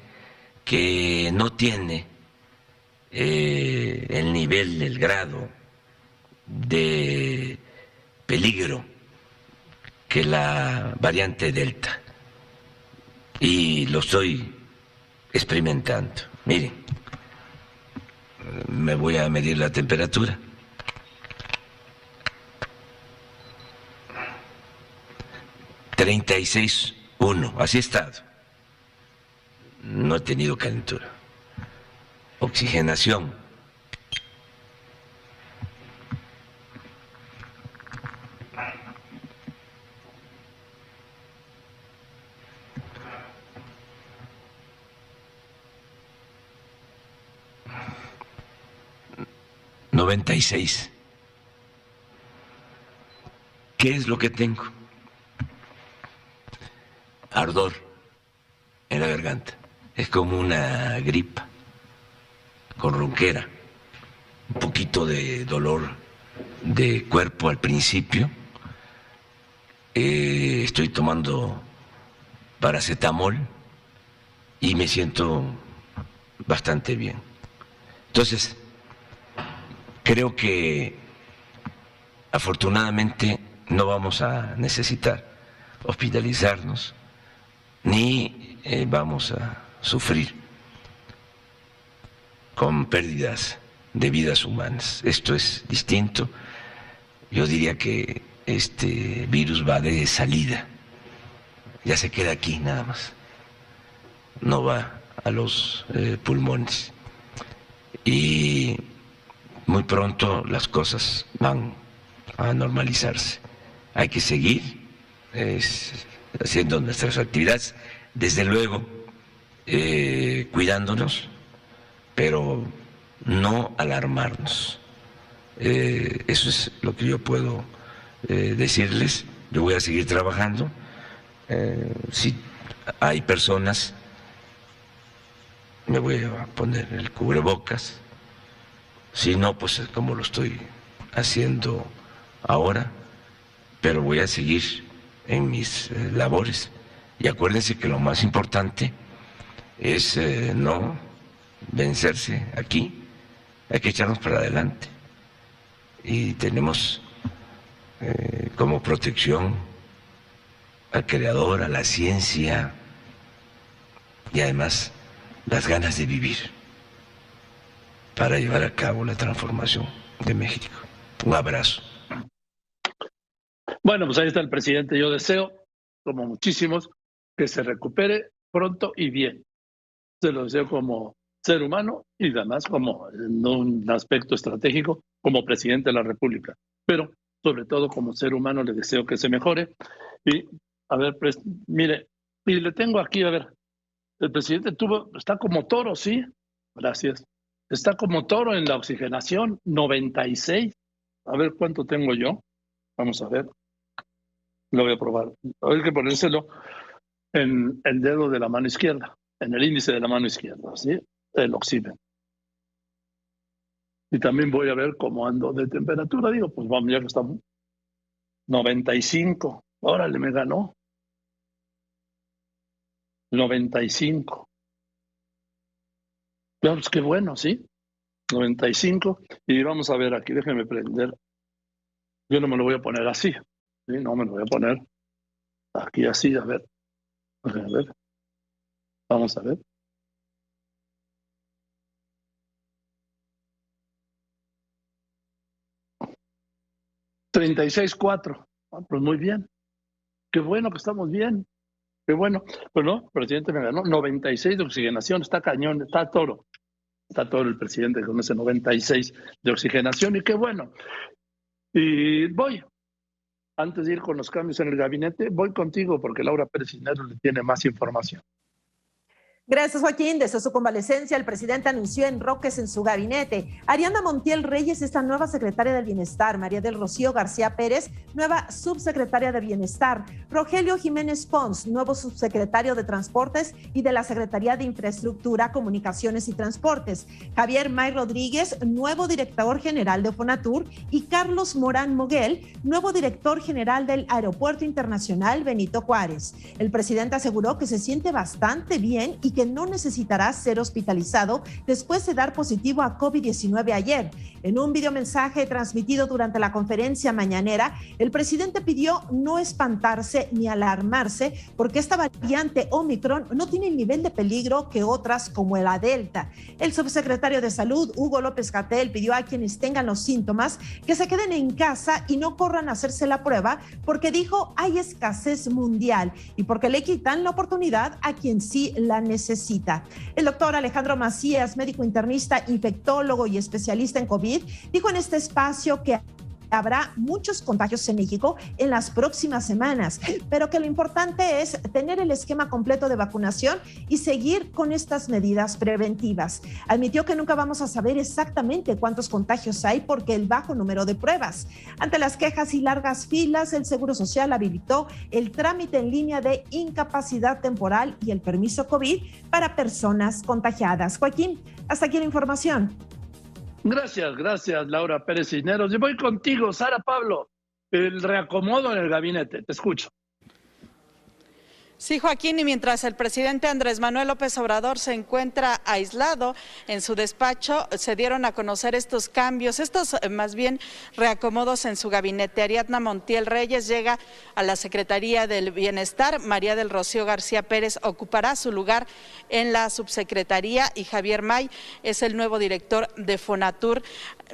que no tiene el nivel, el grado de peligro que la variante Delta. Y lo estoy experimentando. Miren, me voy a medir la temperatura. 36.1, así he estado. No he tenido calentura. Oxigenación. ...96. ¿Qué es lo que tengo? Ardor en la garganta. Es como una gripa con ronquera, un poquito de dolor de cuerpo al principio. Estoy tomando paracetamol y me siento bastante bien. Entonces, creo que afortunadamente no vamos a necesitar hospitalizarnos ni vamos a sufrir con pérdidas de vidas humanas. Esto es distinto. Yo diría que este virus va de salida, ya se queda aquí nada más, no va a los pulmones, y muy pronto las cosas van a normalizarse. Hay que seguir haciendo nuestras actividades, desde luego cuidándonos, pero no alarmarnos. Eso es lo que yo puedo decirles. Yo voy a seguir trabajando. Si hay personas, me voy a poner el cubrebocas. Si no, pues como lo estoy haciendo ahora, pero voy a seguir en mis labores. Y acuérdense que lo más importante es no vencerse aquí, hay que echarnos para adelante. Y tenemos como protección al creador, a la ciencia y además las ganas de vivir para llevar a cabo la transformación de México. Un abrazo. Bueno, pues ahí está el presidente. Yo deseo, como muchísimos, que se recupere pronto y bien. Se lo deseo como ser humano y además como en un aspecto estratégico como presidente de la República. Pero sobre todo como ser humano le deseo que se mejore. Y a ver, mire, y le tengo aquí, a ver, el presidente está como toro, ¿sí? Gracias. Está como toro en la oxigenación, 96. A ver cuánto tengo yo. Vamos a ver. Lo voy a probar. Hay que ponérselo en el dedo de la mano izquierda, en el índice de la mano izquierda, ¿sí? El oxígeno. Y también voy a ver cómo ando de temperatura. Digo, pues vamos, ya que estamos 95. Órale, me ganó. 95. Pues qué bueno, ¿sí? 95. Y vamos a ver aquí, déjenme prender. Yo no me lo voy a poner así. ¿Sí? No me lo voy a poner aquí así, a ver. A ver. Vamos a ver. $36.4. Pues muy bien. Qué bueno que estamos bien. Qué bueno. Pero no, el presidente me ganó. 96 de oxigenación. Está cañón, está toro. Está toro el presidente con ese 96 de oxigenación. Y qué bueno. Y voy. Antes de ir con los cambios en el gabinete, voy contigo porque Laura Pérez Cisneros le tiene más información. Gracias, Joaquín. Desde su convalecencia, el presidente anunció enroques en su gabinete. Ariadna Montiel Reyes es la nueva secretaria del Bienestar. María del Rocío García Pérez, nueva subsecretaria de Bienestar. Rogelio Jiménez Pons, nuevo subsecretario de Transportes y de la Secretaría de Infraestructura, Comunicaciones y Transportes. Javier May Rodríguez, nuevo director general de Fonatur. Y Carlos Morán Moguel, nuevo director general del Aeropuerto Internacional Benito Juárez. El presidente aseguró que se siente bastante bien y que no necesitará ser hospitalizado después de dar positivo a COVID-19 ayer. En un videomensaje transmitido durante la conferencia mañanera, el presidente pidió no espantarse ni alarmarse porque esta variante Omicron no tiene el nivel de peligro que otras como la Delta. El subsecretario de Salud, Hugo López-Gatell, pidió a quienes tengan los síntomas que se queden en casa y no corran a hacerse la prueba porque dijo hay escasez mundial y porque le quitan la oportunidad a quien sí la necesita. El doctor Alejandro Macías, médico internista, infectólogo y especialista en COVID, dijo en este espacio que habrá muchos contagios en México en las próximas semanas, pero que lo importante es tener el esquema completo de vacunación y seguir con estas medidas preventivas. Admitió que nunca vamos a saber exactamente cuántos contagios hay porque el bajo número de pruebas. Ante las quejas y largas filas, el Seguro Social habilitó el trámite en línea de incapacidad temporal y el permiso COVID para personas contagiadas. Joaquín, hasta aquí la información. Gracias, Laura Pérez Cisneros. Yo voy contigo, Sara Pablo. El reacomodo en el gabinete. Te escucho. Sí, Joaquín, y mientras el presidente Andrés Manuel López Obrador se encuentra aislado en su despacho, se dieron a conocer estos cambios, más bien reacomodos en su gabinete. Ariadna Montiel Reyes llega a la Secretaría del Bienestar, María del Rocío García Pérez ocupará su lugar en la subsecretaría y Javier May es el nuevo director de Fonatur.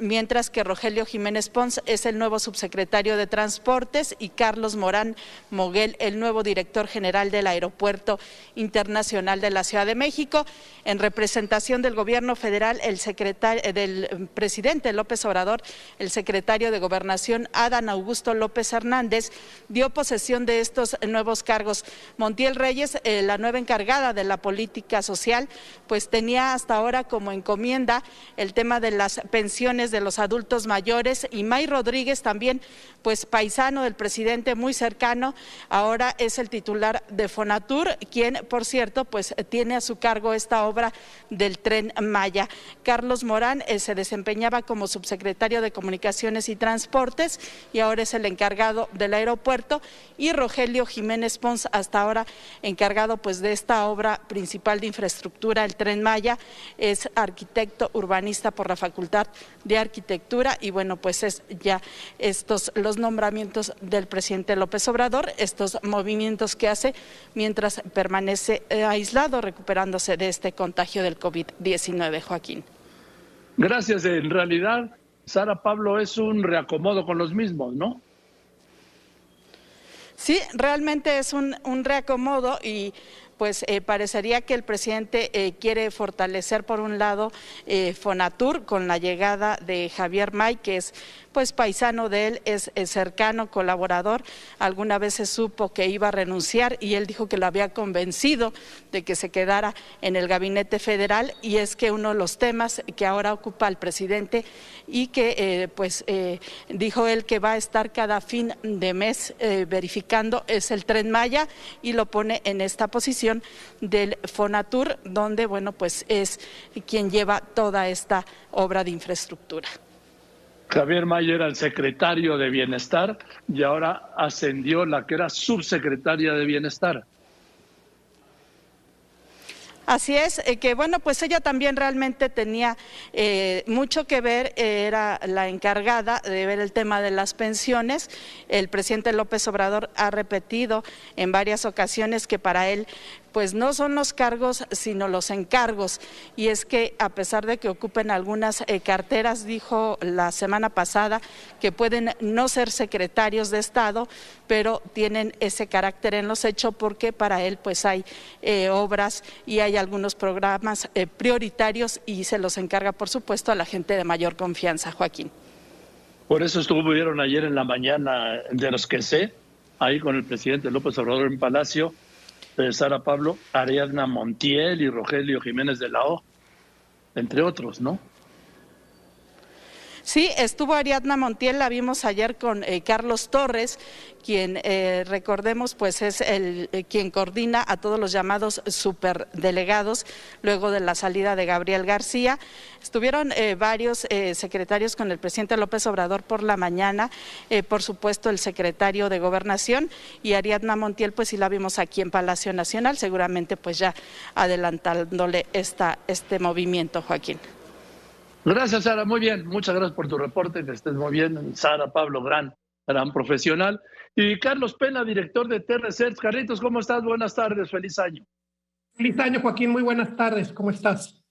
mientras que Rogelio Jiménez Pons es el nuevo subsecretario de Transportes y Carlos Morán Moguel el nuevo director general del Aeropuerto Internacional de la Ciudad de México. En representación del gobierno federal, del presidente López Obrador, el secretario de Gobernación Adán Augusto López Hernández dio posesión de estos nuevos cargos. Montiel Reyes, la nueva encargada de la política social, pues tenía hasta ahora como encomienda el tema de las pensiones de los adultos mayores, y May Rodríguez también, pues paisano del presidente, muy cercano, ahora es el titular de Fonatur, quien, por cierto, pues tiene a su cargo esta obra del Tren Maya. Carlos Morán se desempeñaba como subsecretario de Comunicaciones y Transportes y ahora es el encargado del aeropuerto, y Rogelio Jiménez Pons, hasta ahora encargado pues de esta obra principal de infraestructura, el Tren Maya, es arquitecto urbanista por la Facultad de Arquitectura. Y bueno, pues es ya los nombramientos del presidente López Obrador, estos movimientos que hace mientras permanece aislado, recuperándose de este contagio del COVID-19, Joaquín. Gracias. En realidad, Sara, Pablo, es un reacomodo con los mismos, ¿no? Sí, realmente es un reacomodo, y pues parecería que el presidente quiere fortalecer por un lado Fonatur con la llegada de Javier May, que es pues paisano de él, es cercano, colaborador. Alguna vez se supo que iba a renunciar y él dijo que lo había convencido de que se quedara en el gabinete federal, y es que uno de los temas que ahora ocupa el presidente y que dijo él que va a estar cada fin de mes verificando es el Tren Maya, y lo pone en esta posición del Fonatur, donde bueno pues es quien lleva toda esta obra de infraestructura. Javier May era el secretario de Bienestar y ahora ascendió la que era subsecretaria de Bienestar. Así es, que bueno, pues ella también realmente tenía mucho que ver, era la encargada de ver el tema de las pensiones. El presidente López Obrador ha repetido en varias ocasiones que para él pues no son los cargos, sino los encargos, y es que a pesar de que ocupen algunas carteras, dijo la semana pasada que pueden no ser secretarios de Estado, pero tienen ese carácter en los hechos, porque para él pues hay obras y hay algunos programas prioritarios, y se los encarga por supuesto a la gente de mayor confianza, Joaquín. Por eso estuvieron ayer en la mañana, de los que sé, ahí con el presidente López Obrador en Palacio, Sara, Pablo, Ariadna Montiel y Rogelio Jiménez de la O, entre otros, ¿no? Sí, estuvo Ariadna Montiel, la vimos ayer con Carlos Torres, quien recordemos pues es quien coordina a todos los llamados superdelegados luego de la salida de Gabriel García. Estuvieron varios secretarios con el presidente López Obrador por la mañana, por supuesto el secretario de Gobernación, y Ariadna Montiel pues sí la vimos aquí en Palacio Nacional, seguramente pues ya adelantándole este movimiento, Joaquín. Gracias, Sara, muy bien, muchas gracias por tu reporte, que estés muy bien. Sara, Pablo, gran profesional. Y Carlos Pena, director de TRCERT. Carlitos, ¿cómo estás? Buenas tardes, feliz año. Feliz año, Joaquín, muy buenas tardes, ¿cómo estás?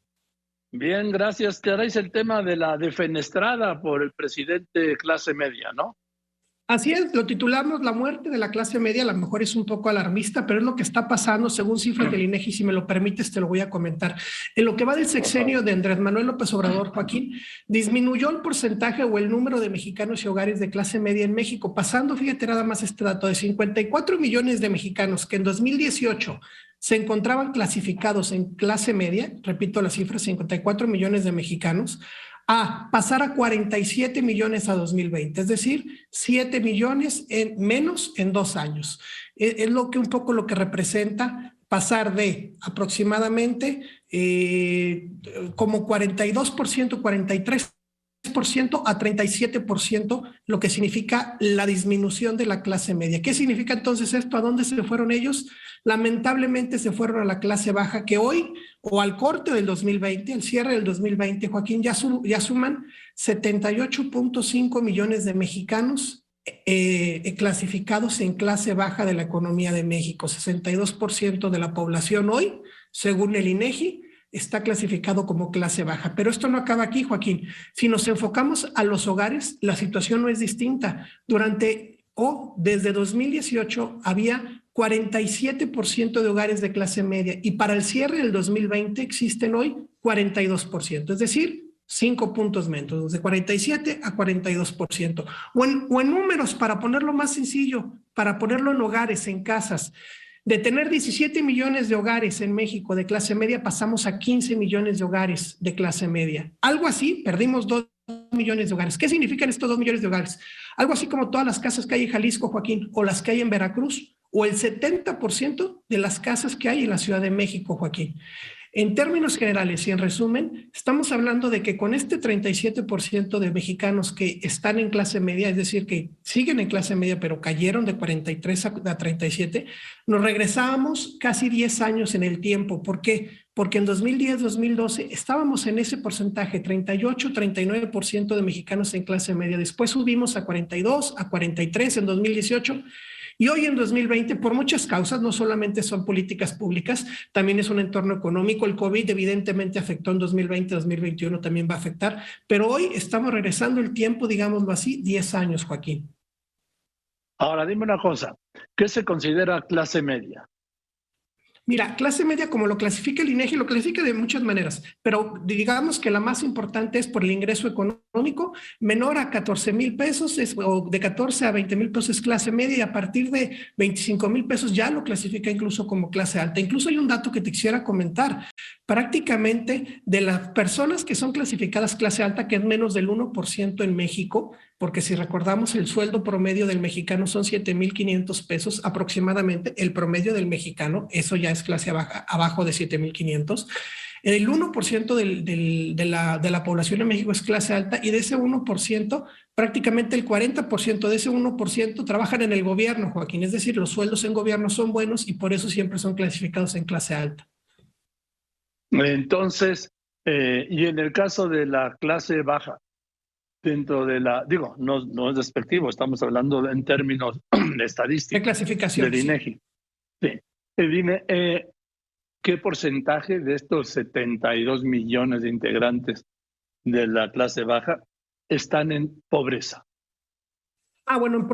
Bien, gracias. Traéis el tema de la defenestrada por el presidente clase media, ¿no? Así es, lo titulamos La muerte de la clase media, a lo mejor es un poco alarmista, pero es lo que está pasando según cifras del INEGI, si me lo permites te lo voy a comentar. En lo que va del sexenio de Andrés Manuel López Obrador, Joaquín, disminuyó el porcentaje o el número de mexicanos y hogares de clase media en México, pasando, fíjate nada más este dato, de 54 millones de mexicanos que en 2018 se encontraban clasificados en clase media, repito la cifra, 54 millones de mexicanos, a pasar a 47 millones a 2020, es decir, 7 millones menos en 2 años. Es lo que un poco lo que representa pasar de aproximadamente como 42%, 43% a 37%, lo que significa la disminución de la clase media. ¿Qué significa entonces esto? ¿A dónde se fueron ellos? Lamentablemente se fueron a la clase baja, que hoy, o al corte del 2020, el cierre del 2020, Joaquín, ya suman 78.5 millones de mexicanos clasificados en clase baja de la economía de México. 62% de la población hoy, según el INEGI, está clasificado como clase baja. Pero esto no acaba aquí, Joaquín. Si nos enfocamos a los hogares, la situación no es distinta. Desde 2018 había 47% de hogares de clase media y para el cierre del 2020 existen hoy 42%, es decir, 5 puntos menos, de 47 a 42%. O en números, para ponerlo más sencillo, para ponerlo en hogares, en casas, de tener 17 millones de hogares en México de clase media, pasamos a 15 millones de hogares de clase media. Algo así, perdimos 2 millones de hogares. ¿Qué significan estos 2 millones de hogares? Algo así como todas las casas que hay en Jalisco, Joaquín, o las que hay en Veracruz, o el 70% de las casas que hay en la Ciudad de México, Joaquín. En términos generales y en resumen, estamos hablando de que con este 37% de mexicanos que están en clase media, es decir, que siguen en clase media pero cayeron de 43 a 37, nos regresábamos casi 10 años en el tiempo. ¿Por qué? Porque en 2010-2012 estábamos en ese porcentaje, 38-39% de mexicanos en clase media. Después subimos a 42, a 43 en 2018. Y hoy en 2020, por muchas causas, no solamente son políticas públicas, también es un entorno económico. El COVID evidentemente afectó en 2020, 2021 también va a afectar, pero hoy estamos regresando el tiempo, digámoslo así, 10 años, Joaquín. Ahora, dime una cosa, ¿qué se considera clase media? Mira, clase media, como lo clasifica el INEGI, lo clasifica de muchas maneras, pero digamos que la más importante es por el ingreso económico, menor a 14,000 pesos, o de 14 a 20,000 pesos es clase media, y a partir de 25,000 pesos ya lo clasifica incluso como clase alta. Incluso hay un dato que te quisiera comentar. Prácticamente de las personas que son clasificadas clase alta, que es menos del 1% en México, porque si recordamos el sueldo promedio del mexicano son 7,500 pesos aproximadamente, el promedio del mexicano, eso ya es clase baja, abajo de 7,500. El 1% de la población en México es clase alta, y de ese 1%, prácticamente el 40% de ese 1% trabajan en el gobierno, Joaquín. Es decir, los sueldos en gobierno son buenos y por eso siempre son clasificados en clase alta. Entonces, y en el caso de la clase baja, dentro de la, digo, no es despectivo, estamos hablando en términos de estadística. De clasificación. Del INEGI. Sí. Dime, ¿qué porcentaje de estos 72 millones de integrantes de la clase baja están en pobreza? Bueno,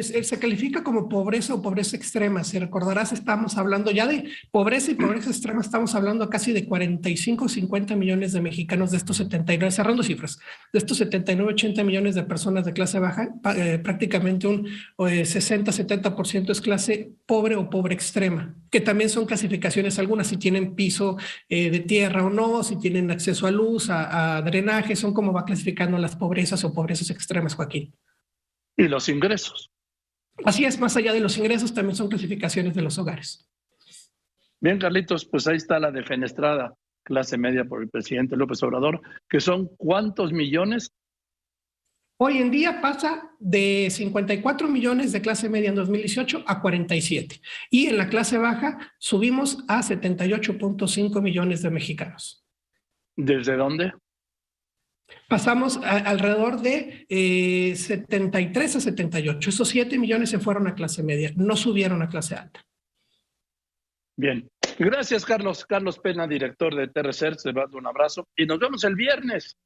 se califica como pobreza o pobreza extrema. Si recordarás, estamos hablando ya de pobreza y pobreza extrema, estamos hablando casi de 45 o 50 millones de mexicanos de estos 79, cerrando cifras, de estos 79, 80 millones de personas de clase baja, prácticamente un 60-70% es clase pobre o pobre extrema, que también son clasificaciones algunas, si tienen piso de tierra o no, si tienen acceso a luz, a drenaje, son como va clasificando las pobrezas o pobrezas extremas, Joaquín. Y los ingresos. Así es, más allá de los ingresos, también son clasificaciones de los hogares. Bien, Carlitos, pues ahí está la defenestrada clase media por el presidente López Obrador, que son ¿cuántos millones? Hoy en día pasa de 54 millones de clase media en 2018 a 47. Y en la clase baja subimos a 78.5 millones de mexicanos. ¿Desde dónde? Pasamos alrededor de 73 a 78. Esos 7 millones se fueron a clase media, no subieron a clase alta. Bien. Gracias, Carlos. Carlos Pena, director de TRCERT, te mando un abrazo. Y nos vemos el viernes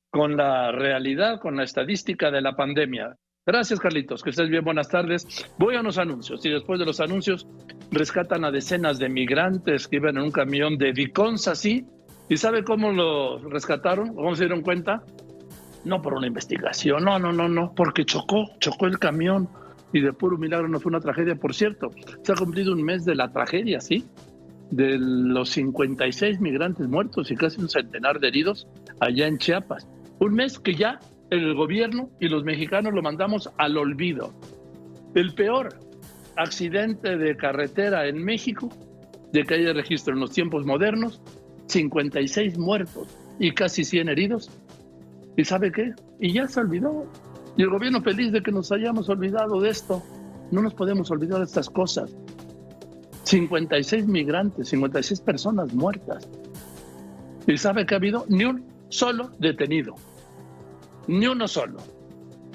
con la realidad, con la estadística de la pandemia. Gracias, Carlitos. Que estés bien. Buenas tardes. Voy a unos anuncios y después de los anuncios rescatan a decenas de migrantes que iban en un camión de Viconza, ¿sí? ¿Y sabe cómo lo rescataron? ¿Cómo se dieron cuenta? No por una investigación, no, porque chocó el camión y de puro milagro no fue una tragedia. Por cierto, se ha cumplido un mes de la tragedia, ¿sí? De los 56 migrantes muertos y casi un centenar de heridos allá en Chiapas. Un mes que ya el gobierno y los mexicanos lo mandamos al olvido. El peor accidente de carretera en México, de que haya registro en los tiempos modernos, 56 muertos y casi 100 heridos. ¿Y sabe qué? Y ya se olvidó. Y el gobierno feliz de que nos hayamos olvidado de esto. No nos podemos olvidar de estas cosas. 56 migrantes, 56 personas muertas. ¿Y sabe que ha habido? Ni un solo detenido. Ni uno solo.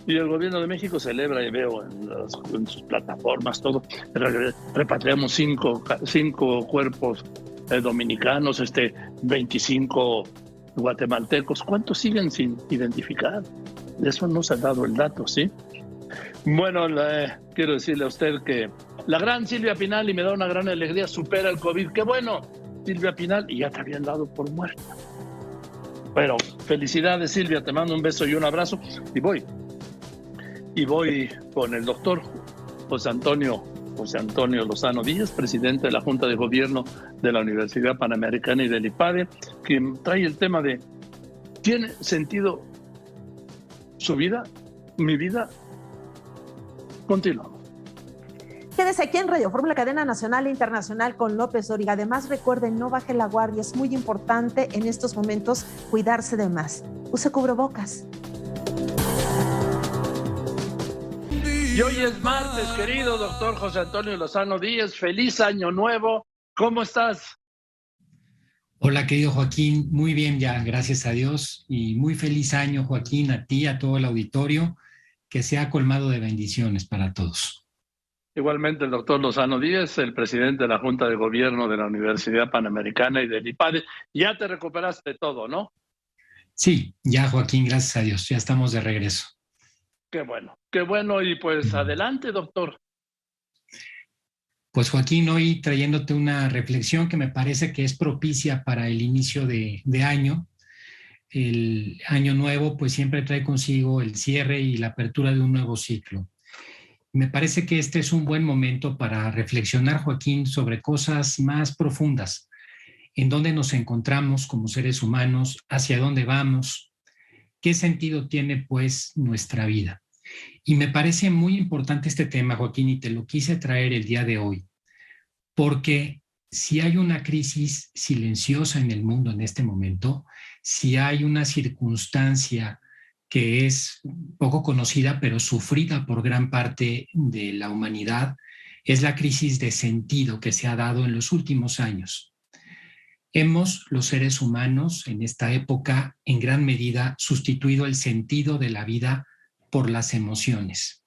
Y el gobierno de México celebra, y veo en sus plataformas todo, repatriamos cinco cuerpos dominicanos, 25 guatemaltecos. ¿Cuántos siguen sin identificar? De eso no se ha dado el dato, ¿sí? Bueno, quiero decirle a usted que la gran Silvia Pinal, y me da una gran alegría, supera el COVID. ¡Qué bueno, Silvia Pinal! Y ya te habían dado por muerta. Pero felicidades, Silvia, te mando un beso y un abrazo. Y voy con el doctor José Antonio Lozano Díaz, presidente de la Junta de Gobierno de la Universidad Panamericana y del IPADE, quien trae el tema de ¿tiene sentido su vida? ¿Mi vida? Continuamos. Quédese aquí en Radio Fórmula, cadena nacional e internacional con López Dóriga. Además, recuerden, no baje la guardia. Es muy importante en estos momentos cuidarse de más. Use cubrebocas. Y hoy es martes, querido doctor José Antonio Lozano Díaz. Feliz año nuevo. ¿Cómo estás? Hola, querido Joaquín. Muy bien ya, gracias a Dios. Y muy feliz año, Joaquín, a ti, a todo el auditorio. Que sea colmado de bendiciones para todos. Igualmente el doctor Lozano Díaz, el presidente de la Junta de Gobierno de la Universidad Panamericana y del IPADE. Ya te recuperaste de todo, ¿no? Sí, ya, Joaquín, gracias a Dios. Ya estamos de regreso. Qué bueno. Y pues adelante, doctor. Pues Joaquín, hoy trayéndote una reflexión que me parece que es propicia para el inicio de año. El año nuevo pues siempre trae consigo el cierre y la apertura de un nuevo ciclo. Me parece que este es un buen momento para reflexionar, Joaquín, sobre cosas más profundas, en dónde nos encontramos como seres humanos, hacia dónde vamos, qué sentido tiene pues nuestra vida. Y me parece muy importante este tema, Joaquín, y te lo quise traer el día de hoy, porque si hay una crisis silenciosa en el mundo en este momento, si hay una circunstancia que es poco conocida, pero sufrida por gran parte de la humanidad, es la crisis de sentido que se ha dado en los últimos años. Hemos, los seres humanos, en esta época, en gran medida, sustituido el sentido de la vida por las emociones.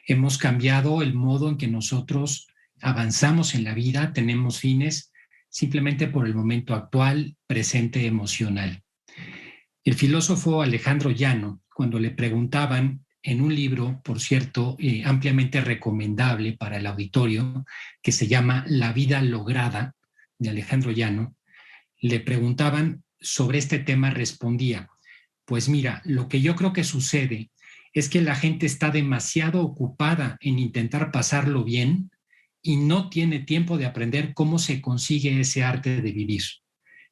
Hemos cambiado el modo en que nosotros avanzamos en la vida, tenemos fines simplemente por el momento actual, presente, emocional. El filósofo Alejandro Llano, cuando le preguntaban en un libro, por cierto, ampliamente recomendable para el auditorio, que se llama La vida lograda, de Alejandro Llano, le preguntaban sobre este tema, respondía, pues mira, lo que yo creo que sucede es que la gente está demasiado ocupada en intentar pasarlo bien y no tiene tiempo de aprender cómo se consigue ese arte de vivir,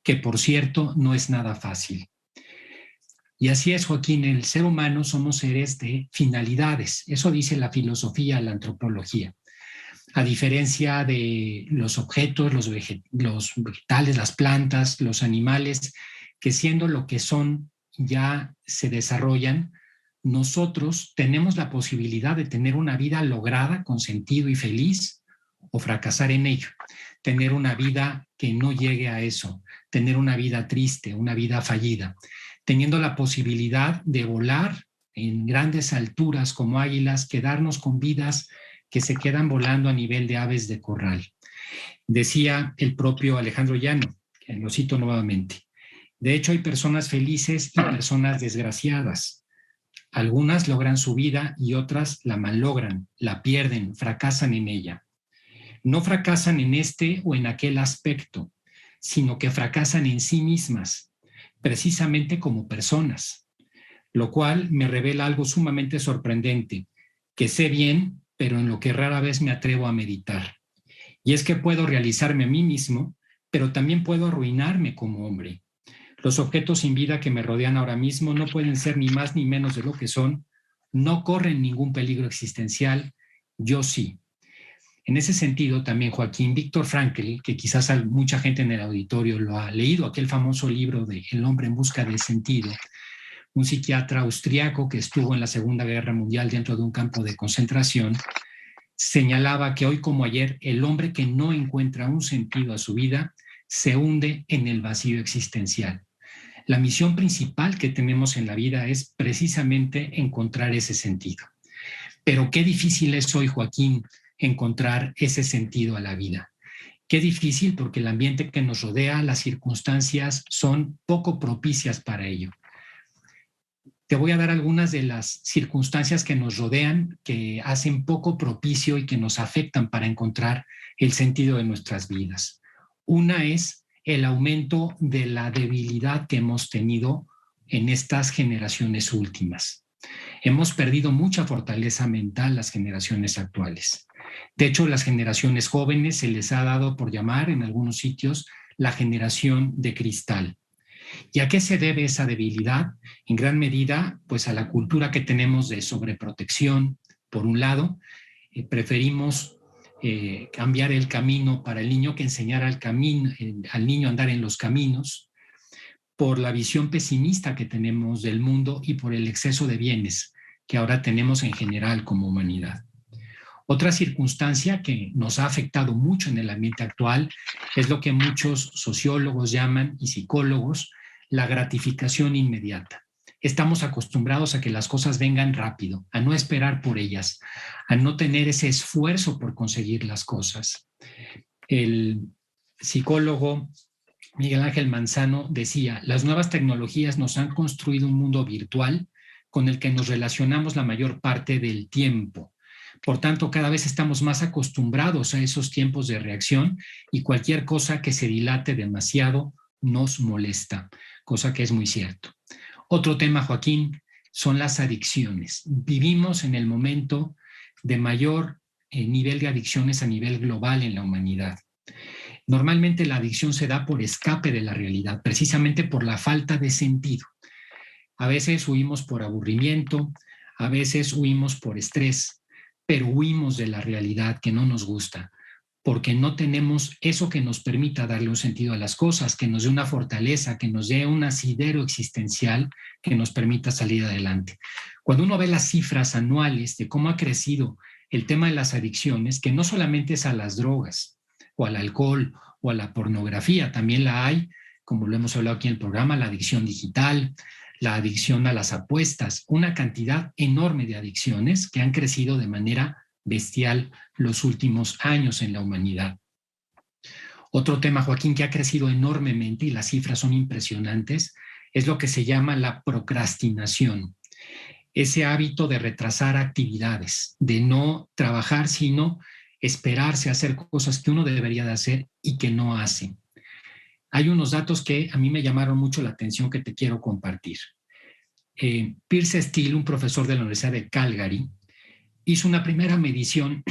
que por cierto no es nada fácil. Y así es, Joaquín, el ser humano somos seres de finalidades, eso dice la filosofía, la antropología. A diferencia de los objetos, los vegetales, las plantas, los animales, que siendo lo que son ya se desarrollan, nosotros tenemos la posibilidad de tener una vida lograda con sentido y feliz o fracasar en ello, tener una vida que no llegue a eso, tener una vida triste, una vida fallida, teniendo la posibilidad de volar en grandes alturas como águilas, quedarnos con vidas que se quedan volando a nivel de aves de corral. Decía el propio Alejandro Llano, que lo cito nuevamente, de hecho hay personas felices y personas desgraciadas. Algunas logran su vida y otras la malogran, la pierden, fracasan en ella. No fracasan en este o en aquel aspecto, sino que fracasan en sí mismas, precisamente como personas, lo cual me revela algo sumamente sorprendente, que sé bien, pero en lo que rara vez me atrevo a meditar. Y es que puedo realizarme a mí mismo, pero también puedo arruinarme como hombre. Los objetos sin vida que me rodean ahora mismo no pueden ser ni más ni menos de lo que son, no corren ningún peligro existencial, yo sí. En ese sentido también, Joaquín, Viktor Frankl, que quizás mucha gente en el auditorio lo ha leído, aquel famoso libro de El hombre en busca de sentido, un psiquiatra austriaco que estuvo en la Segunda Guerra Mundial dentro de un campo de concentración, señalaba que hoy como ayer el hombre que no encuentra un sentido a su vida se hunde en el vacío existencial. La misión principal que tenemos en la vida es precisamente encontrar ese sentido. Pero qué difícil es hoy, Joaquín, encontrar ese sentido a la vida. Qué difícil, porque el ambiente que nos rodea, las circunstancias son poco propicias para ello. Te voy a dar algunas de las circunstancias que nos rodean, que hacen poco propicio y que nos afectan para encontrar el sentido de nuestras vidas. Una es el aumento de la debilidad que hemos tenido en estas generaciones últimas. Hemos perdido mucha fortaleza mental las generaciones actuales. De hecho, las generaciones jóvenes se les ha dado por llamar en algunos sitios la generación de cristal. ¿Y a qué se debe esa debilidad? En gran medida, pues a la cultura que tenemos de sobreprotección. Por un lado, preferimos cambiar el camino para el niño que enseñar al niño a andar en los caminos, por la visión pesimista que tenemos del mundo y por el exceso de bienes que ahora tenemos en general como humanidad. Otra circunstancia que nos ha afectado mucho en el ambiente actual es lo que muchos sociólogos llaman, y psicólogos, la gratificación inmediata. Estamos acostumbrados a que las cosas vengan rápido, a no esperar por ellas, a no tener ese esfuerzo por conseguir las cosas. El psicólogo Miguel Ángel Manzano decía: las nuevas tecnologías nos han construido un mundo virtual con el que nos relacionamos la mayor parte del tiempo. Por tanto, cada vez estamos más acostumbrados a esos tiempos de reacción y cualquier cosa que se dilate demasiado nos molesta, cosa que es muy cierto. Otro tema, Joaquín, son las adicciones. Vivimos en el momento de mayor nivel de adicciones a nivel global en la humanidad. Normalmente la adicción se da por escape de la realidad, precisamente por la falta de sentido. A veces huimos por aburrimiento, a veces huimos por estrés, pero huimos de la realidad que no nos gusta, porque no tenemos eso que nos permita darle un sentido a las cosas, que nos dé una fortaleza, que nos dé un asidero existencial que nos permita salir adelante. Cuando uno ve las cifras anuales de cómo ha crecido el tema de las adicciones, que no solamente es a las drogas o al alcohol o a la pornografía, también la hay, como lo hemos hablado aquí en el programa, la adicción digital, la adicción a las apuestas, una cantidad enorme de adicciones que han crecido de manera bestial los últimos años en la humanidad. Otro tema, Joaquín, que ha crecido enormemente y las cifras son impresionantes, es lo que se llama la procrastinación. Ese hábito de retrasar actividades, de no trabajar, sino esperarse a hacer cosas que uno debería de hacer y que no hace. Hay unos datos que a mí me llamaron mucho la atención que te quiero compartir. Pierce Steele, un profesor de la Universidad de Calgary, hizo una primera medición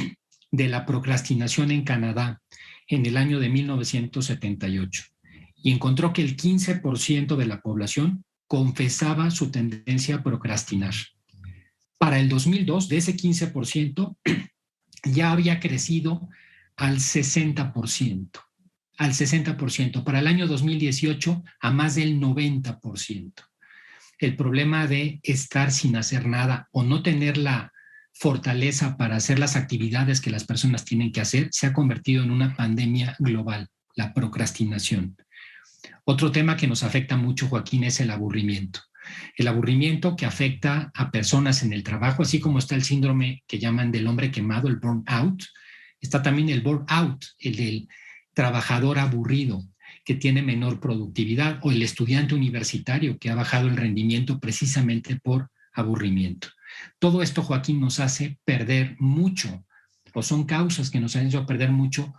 de la procrastinación en Canadá en el año de 1978 y encontró que el 15% de la población confesaba su tendencia a procrastinar. Para el 2002, de ese 15%, ya había crecido al 60%. Al 60%, para el año 2018 a más del 90%. El problema de estar sin hacer nada o no tener la fortaleza para hacer las actividades que las personas tienen que hacer se ha convertido en una pandemia global, la procrastinación. Otro tema que nos afecta mucho, Joaquín, es el aburrimiento. El aburrimiento que afecta a personas en el trabajo, así como está el síndrome que llaman del hombre quemado, el burnout, está también el burnout, el del trabajador aburrido que tiene menor productividad, o el estudiante universitario que ha bajado el rendimiento precisamente por aburrimiento. Todo esto, Joaquín, nos hace perder mucho, o son causas que nos han hecho perder mucho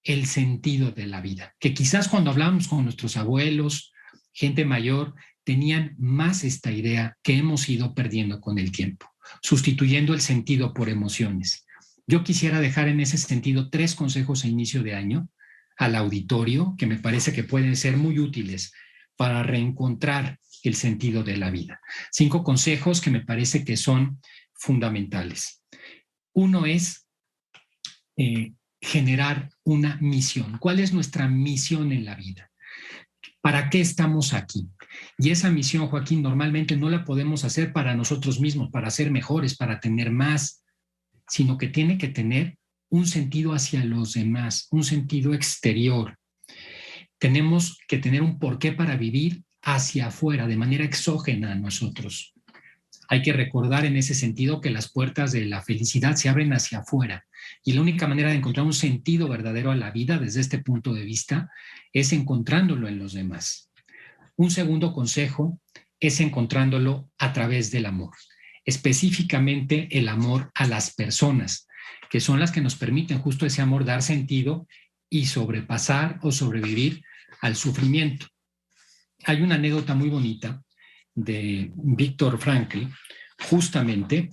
el sentido de la vida, que quizás cuando hablamos con nuestros abuelos, gente mayor, tenían más esta idea que hemos ido perdiendo con el tiempo, sustituyendo el sentido por emociones. Yo quisiera dejar en ese sentido 3 consejos a inicio de año al auditorio que me parece que pueden ser muy útiles para reencontrar el sentido de la vida. 5 consejos que me parece que son fundamentales. Uno es generar una misión. ¿Cuál es nuestra misión en la vida? ¿Para qué estamos aquí? Y esa misión, Joaquín, normalmente no la podemos hacer para nosotros mismos, para ser mejores, para tener más, sino que tiene que tener un sentido hacia los demás, un sentido exterior. Tenemos que tener un porqué para vivir hacia afuera, de manera exógena a nosotros. Hay que recordar en ese sentido que las puertas de la felicidad se abren hacia afuera y la única manera de encontrar un sentido verdadero a la vida desde este punto de vista es encontrándolo en los demás. Un segundo consejo es encontrándolo a través del amor, específicamente el amor a las personas, que son las que nos permiten justo ese amor dar sentido y sobrepasar o sobrevivir al sufrimiento. Hay una anécdota muy bonita de Viktor Frankl, justamente,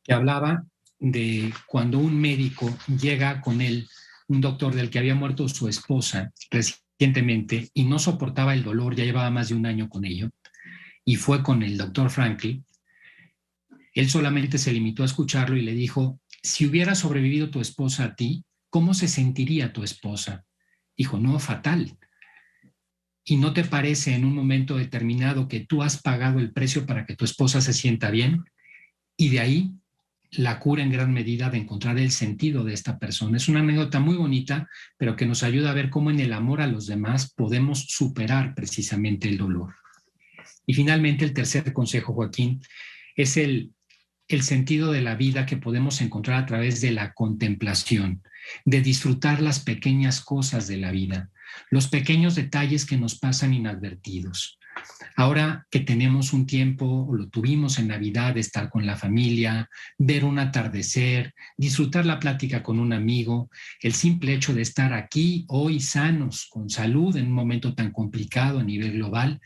que hablaba de cuando un médico llega con él, un doctor del que había muerto su esposa recientemente y no soportaba el dolor, ya llevaba más de un año con ello, y fue con el doctor Frankl. Él solamente se limitó a escucharlo y le dijo, si hubiera sobrevivido tu esposa a ti, ¿cómo se sentiría tu esposa? Dijo, no, fatal. ¿Y no te parece en un momento determinado que tú has pagado el precio para que tu esposa se sienta bien? Y de ahí la cura en gran medida de encontrar el sentido de esta persona. Es una anécdota muy bonita, pero que nos ayuda a ver cómo en el amor a los demás podemos superar precisamente el dolor. Y finalmente el tercer consejo, Joaquín, es el sentido de la vida que podemos encontrar a través de la contemplación, de disfrutar las pequeñas cosas de la vida, los pequeños detalles que nos pasan inadvertidos. Ahora que tenemos un tiempo, o lo tuvimos en Navidad, de estar con la familia, ver un atardecer, disfrutar la plática con un amigo, el simple hecho de estar aquí hoy sanos, con salud en un momento tan complicado a nivel global,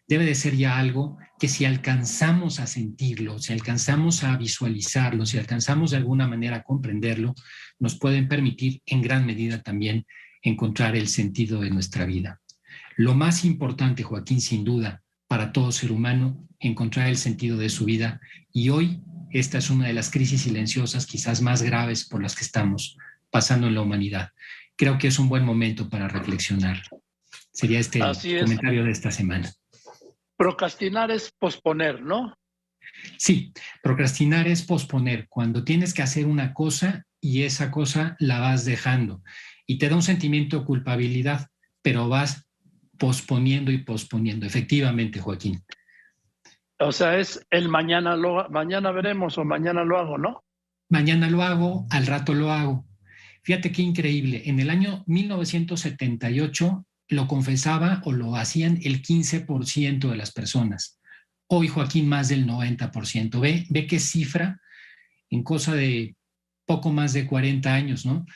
debe de ser ya algo que si alcanzamos a sentirlo, si alcanzamos a visualizarlo, si alcanzamos de alguna manera a comprenderlo, nos pueden permitir en gran medida también encontrar el sentido de nuestra vida. Lo más importante, Joaquín, sin duda, para todo ser humano, encontrar el sentido de su vida. Y hoy esta es una de las crisis silenciosas quizás más graves por las que estamos pasando en la humanidad. Creo que es un buen momento para reflexionar. Sería este el comentario de esta semana. Procrastinar es posponer, ¿no? Sí, procrastinar es posponer. Cuando tienes que hacer una cosa y esa cosa la vas dejando y te da un sentimiento de culpabilidad, pero vas posponiendo y posponiendo. Efectivamente, Joaquín. O sea, es el mañana veremos o mañana lo hago, ¿no? Mañana lo hago, al rato lo hago. Fíjate qué increíble. En el año 1978 lo confesaba o lo hacían el 15% de las personas. Hoy, Joaquín, más del 90%. Ve qué cifra en cosa de poco más de 40 años, ¿no?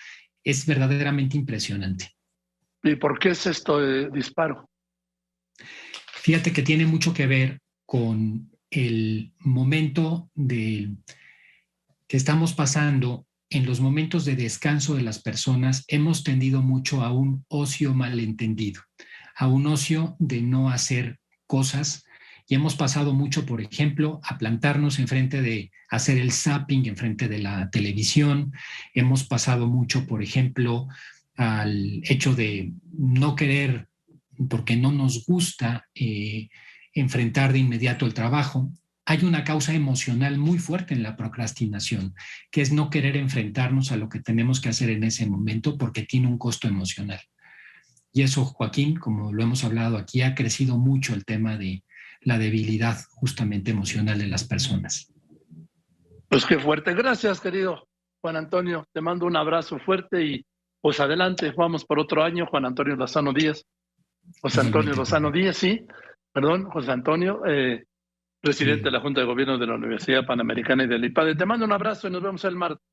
Es verdaderamente impresionante. ¿Y por qué es esto de disparo? Fíjate que tiene mucho que ver con el momento que estamos pasando. En los momentos de descanso de las personas hemos tendido mucho a un ocio malentendido, a un ocio de no hacer cosas, y hemos pasado mucho, por ejemplo, a plantarnos enfrente de hacer el zapping enfrente de la televisión. Hemos pasado mucho, por ejemplo, al hecho de no querer, porque no nos gusta enfrentar de inmediato el trabajo. Hay una causa emocional muy fuerte en la procrastinación, que es no querer enfrentarnos a lo que tenemos que hacer en ese momento porque tiene un costo emocional. Y eso, Joaquín, como lo hemos hablado aquí, ha crecido mucho el tema de la debilidad justamente emocional de las personas. Pues qué fuerte. Gracias, querido Juan Antonio. Te mando un abrazo fuerte y pues adelante, vamos por otro año. Juan Antonio Lozano Díaz. José Antonio Lozano Díaz, sí. Perdón, José Antonio, presidente de la Junta de Gobierno de la Universidad Panamericana y del IPADE. Te mando un abrazo y nos vemos el martes.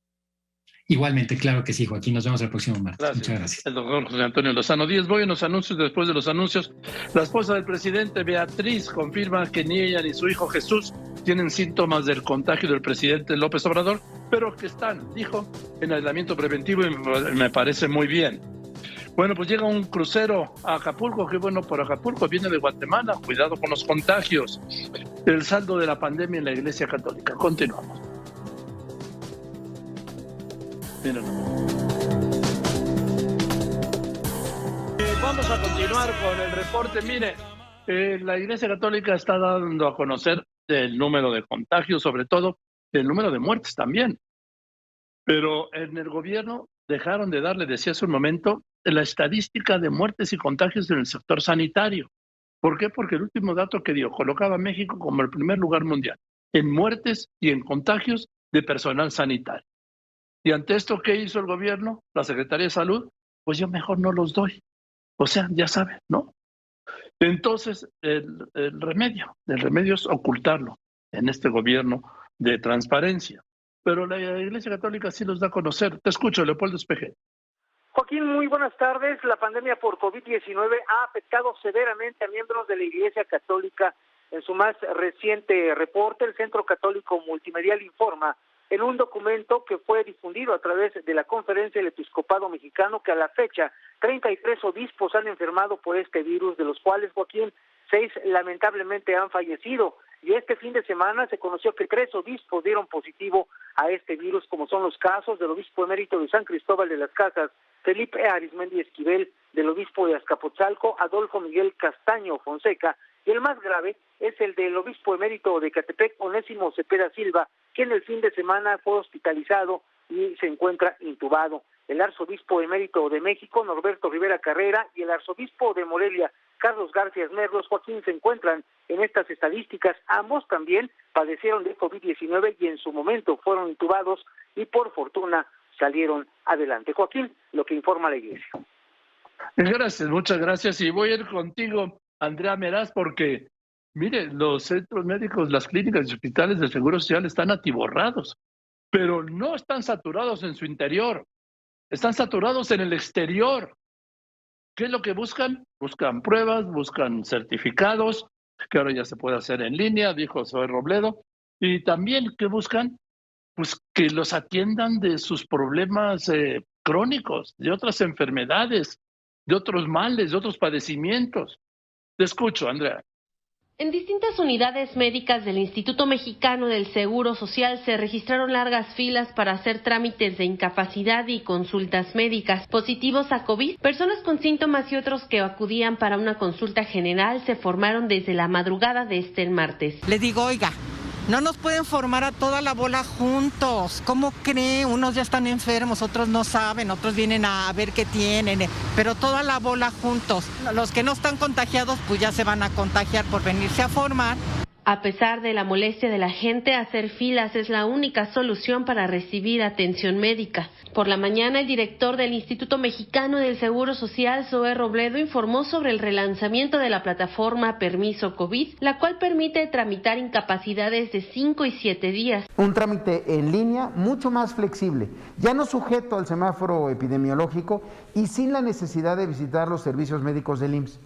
Igualmente, claro que sí, Joaquín. Nos vemos el próximo martes. Gracias. Muchas gracias. El doctor José Antonio Lozano Díaz. Voy a los anuncios. Después de los anuncios, la esposa del presidente, Beatriz, confirma que ni ella ni su hijo Jesús tienen síntomas del contagio del presidente López Obrador, pero que están, dijo, en aislamiento preventivo, y me parece muy bien. Bueno, pues llega un crucero a Acapulco. Qué bueno por Acapulco. Viene de Guatemala. Cuidado con los contagios. El saldo de la pandemia en la Iglesia Católica. Continuamos. Miren. Vamos a continuar con el reporte. Mire, la Iglesia Católica está dando a conocer el número de contagios, sobre todo el número de muertes también. Pero en el gobierno dejaron de darle, decía hace un momento, la estadística de muertes y contagios en el sector sanitario. ¿Por qué? Porque el último dato que dio colocaba a México como el primer lugar mundial en muertes y en contagios de personal sanitario. Y ante esto, ¿qué hizo el gobierno? La Secretaría de Salud, pues yo mejor no los doy. O sea, ya saben, ¿no? Entonces, el remedio es ocultarlo en este gobierno de transparencia. Pero la Iglesia Católica sí los da a conocer. Te escucho, Leopoldo Espejel. Joaquín, muy buenas tardes. La pandemia por COVID-19 ha afectado severamente a miembros de la Iglesia Católica. En su más reciente reporte, el Centro Católico Multimedial informa en un documento que fue difundido a través de la Conferencia del Episcopado Mexicano que a la fecha 33 obispos han enfermado por este virus, de los cuales, Joaquín, 6 lamentablemente han fallecido. Y este fin de semana se conoció que 3 obispos dieron positivo a este virus, como son los casos del obispo emérito de San Cristóbal de las Casas, Felipe Arismendi Esquivel, del obispo de Azcapotzalco, Adolfo Miguel Castaño Fonseca, y el más grave es el del obispo emérito de Ecatepec, Onésimo Cepeda Silva, que en el fin de semana fue hospitalizado y se encuentra intubado. El arzobispo emérito de México, Norberto Rivera Carrera, y el arzobispo de Morelia, Carlos García Merlos, Joaquín, se encuentran en estas estadísticas. Ambos también padecieron de COVID-19 y en su momento fueron intubados y por fortuna salieron adelante. Joaquín, lo que informa la Iglesia. Gracias, muchas gracias. Y voy a ir contigo, Andrea Meraz, porque, mire, los centros médicos, las clínicas y hospitales del Seguro Social están atiborrados, pero no están saturados en su interior, están saturados en el exterior. ¿Qué es lo que buscan? Buscan pruebas, buscan certificados, que ahora ya se puede hacer en línea, dijo Zoe Robledo. Y también, ¿qué buscan? Pues que los atiendan de sus problemas crónicos, de otras enfermedades, de otros males, de otros padecimientos. Te escucho, Andrea. En distintas unidades médicas del Instituto Mexicano del Seguro Social se registraron largas filas para hacer trámites de incapacidad y consultas médicas. Positivos a COVID, personas con síntomas y otros que acudían para una consulta general se formaron desde la madrugada de este martes. Le digo, oiga, no nos pueden formar a toda la bola juntos. ¿Cómo cree? Unos ya están enfermos, otros no saben, otros vienen a ver qué tienen, pero toda la bola juntos. Los que no están contagiados, pues ya se van a contagiar por venirse a formar. A pesar de la molestia de la gente, hacer filas es la única solución para recibir atención médica. Por la mañana, el director del Instituto Mexicano del Seguro Social, Zoe Robledo, informó sobre el relanzamiento de la plataforma Permiso COVID, la cual permite tramitar incapacidades de 5 y 7 días. Un trámite en línea mucho más flexible, ya no sujeto al semáforo epidemiológico y sin la necesidad de visitar los servicios médicos del IMSS.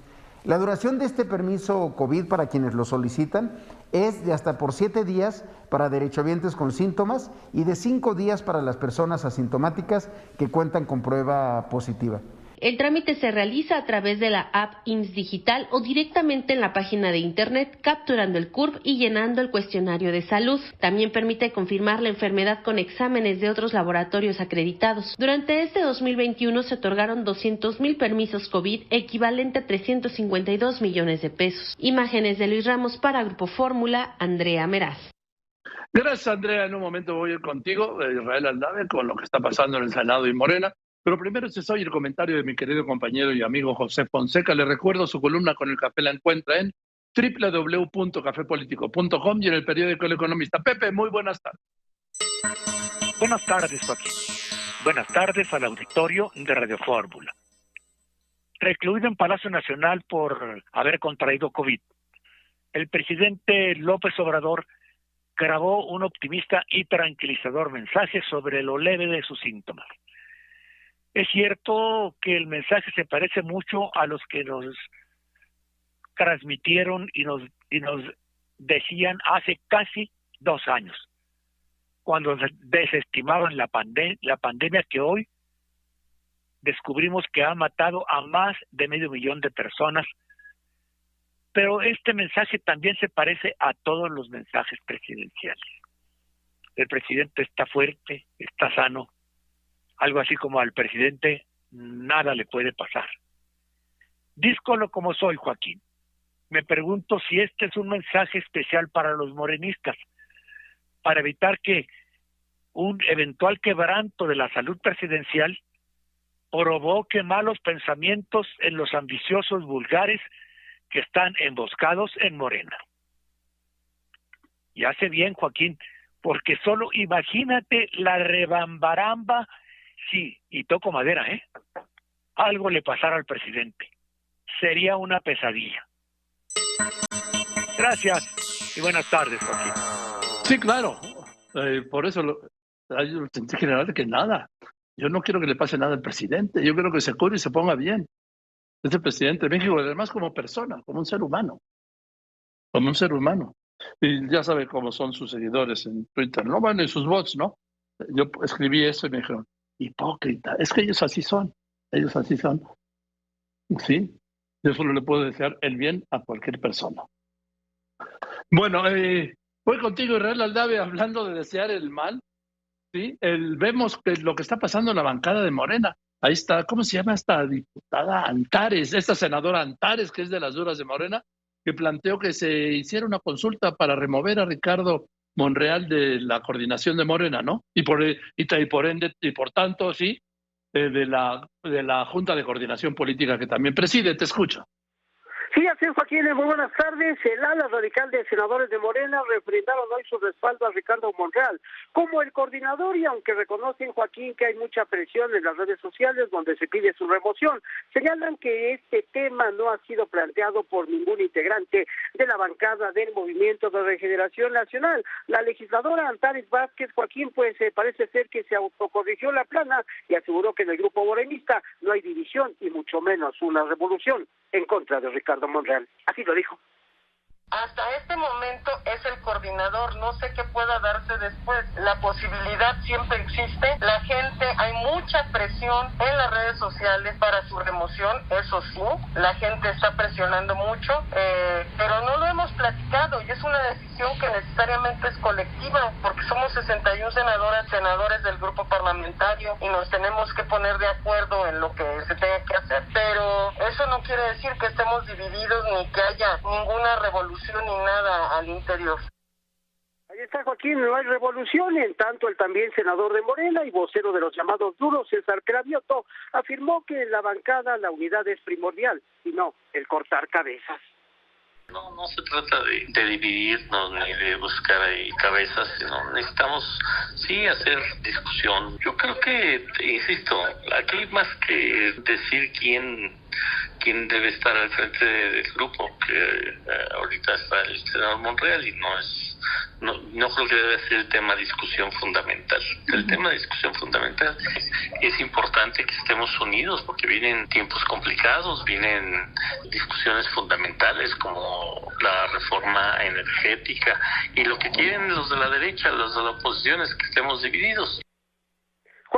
La duración de este permiso COVID para quienes lo solicitan es de hasta por 7 días para derechohabientes con síntomas y de 5 días para las personas asintomáticas que cuentan con prueba positiva. El trámite se realiza a través de la app IMSS Digital o directamente en la página de internet, capturando el CURP y llenando el cuestionario de salud. También permite confirmar la enfermedad con exámenes de otros laboratorios acreditados. Durante este 2021 se otorgaron 200,000 permisos COVID, equivalente a 352 millones de pesos. Imágenes de Luis Ramos para Grupo Fórmula, Andrea Meraz. Gracias, Andrea. En un momento voy a ir contigo, Israel Aldave, con lo que está pasando en el Senado y Morena. Pero primero se oye el comentario de mi querido compañero y amigo José Fonseca. Le recuerdo su columna con el café la encuentra en www.cafepolitico.com y en el periódico El Economista. Pepe, muy buenas tardes. Buenas tardes, Joaquín. Buenas tardes al auditorio de Radio Fórmula. Recluido en Palacio Nacional por haber contraído COVID, el presidente López Obrador grabó un optimista y tranquilizador mensaje sobre lo leve de sus síntomas. Es cierto que el mensaje se parece mucho a los que nos transmitieron y nos decían hace casi 2 años, cuando desestimaban la pandemia que hoy descubrimos que ha matado a más de 500,000 de personas. Pero este mensaje también se parece a todos los mensajes presidenciales. El presidente está fuerte, está sano. Algo así como al presidente nada le puede pasar. Díscolo como soy, Joaquín. Me pregunto si este es un mensaje especial para los morenistas, para evitar que un eventual quebranto de la salud presidencial provoque malos pensamientos en los ambiciosos vulgares que están emboscados en Morena. Y hace bien, Joaquín, porque solo imagínate la rebambaramba, sí, y toco madera, algo le pasara al presidente. Sería una pesadilla. Gracias y buenas tardes, Joaquín. Sí, claro. Por eso hay un sentido general de que nada. Yo no quiero que le pase nada al presidente. Yo quiero que se cure y se ponga bien. Es el presidente de México, además como persona, como un ser humano. Como un ser humano. Y ya sabe cómo son sus seguidores en Twitter, ¿no? Bueno, y sus bots, ¿no? Yo escribí eso y me dijeron, hipócrita. Es que ellos así son. Ellos así son. Sí. Yo solo le puedo desear el bien a cualquier persona. Bueno, voy contigo, Israel Aldave, hablando de desear el mal. ¿Sí? Vemos que lo que está pasando en la bancada de Morena. Ahí está, ¿cómo se llama esta diputada Antares? Esta senadora Antares, que es de las duras de Morena, que planteó que se hiciera una consulta para remover a Ricardo Monreal de la coordinación de Morena, ¿no? Y por tanto, sí, de la Junta de Coordinación Política que también preside. Te escucho. Sí, así es, Joaquín, muy buenas tardes. El ala radical de senadores de Morena refrendaron hoy su respaldo a Ricardo Monreal como el coordinador, y aunque reconocen, Joaquín, que hay mucha presión en las redes sociales donde se pide su remoción, señalan que este tema no ha sido planteado por ningún integrante de la bancada del Movimiento de Regeneración Nacional. La legisladora Antares Vázquez, Joaquín, pues parece ser que se autocorrigió la plana y aseguró que en el grupo morenista no hay división y mucho menos una revolución en contra de Ricardo Monreal. Así lo dijo. Hasta este momento es el coordinador, no sé qué pueda darse después. La posibilidad siempre existe. La gente, hay mucha presión en las redes sociales para su remoción, eso sí. La gente está presionando mucho, pero no lo hemos platicado y es una decisión que necesariamente es colectiva, porque somos 61 senadores del grupo parlamentario y nos tenemos que poner de acuerdo en lo que se tenga que hacer. Pero eso no quiere decir que estemos divididos ni que haya ninguna revolución ni nada al interior. Ahí está, Joaquín, no hay revolución. En tanto, el también senador de Morena y vocero de los llamados duros, César Cravioto, afirmó que en la bancada la unidad es primordial y no el cortar cabezas. No se trata de dividirnos ni de buscar ahí cabezas, sino necesitamos sí hacer discusión. Yo creo que, insisto, aquí más que decir quién debe estar al frente del grupo, que ahorita está el senador Monreal y no creo que debe ser el tema de discusión fundamental. El tema de discusión fundamental es importante que estemos unidos porque vienen tiempos complicados, vienen discusiones fundamentales como la reforma energética y lo que quieren los de la derecha, los de la oposición es que estemos divididos.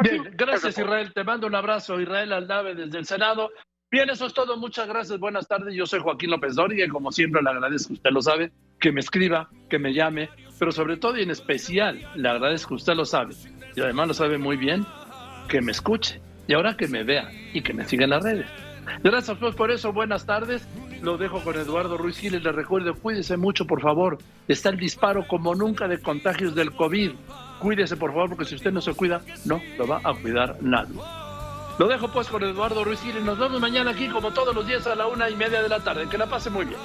Bien, gracias, Israel, te mando un abrazo. Israel Aldave desde el Senado. Bien, eso es todo, muchas gracias, buenas tardes. Yo soy Joaquín López Dóriga y como siempre le agradezco, usted lo sabe, que me escriba, que me llame, pero sobre todo y en especial le agradezco, usted lo sabe, y además lo sabe muy bien, que me escuche y ahora que me vea y que me siga en las redes. Gracias pues por eso, buenas tardes. Lo dejo con Eduardo Ruiz Giles. Les recuerdo, cuídese mucho, por favor. Está el disparo como nunca de contagios del COVID. Cuídese, por favor, porque si usted no se cuida, no lo va a cuidar nadie. Lo dejo pues con Eduardo Ruiz Giles. Nos vemos mañana aquí como todos los días a la 1:30 de la tarde. Que la pase muy bien.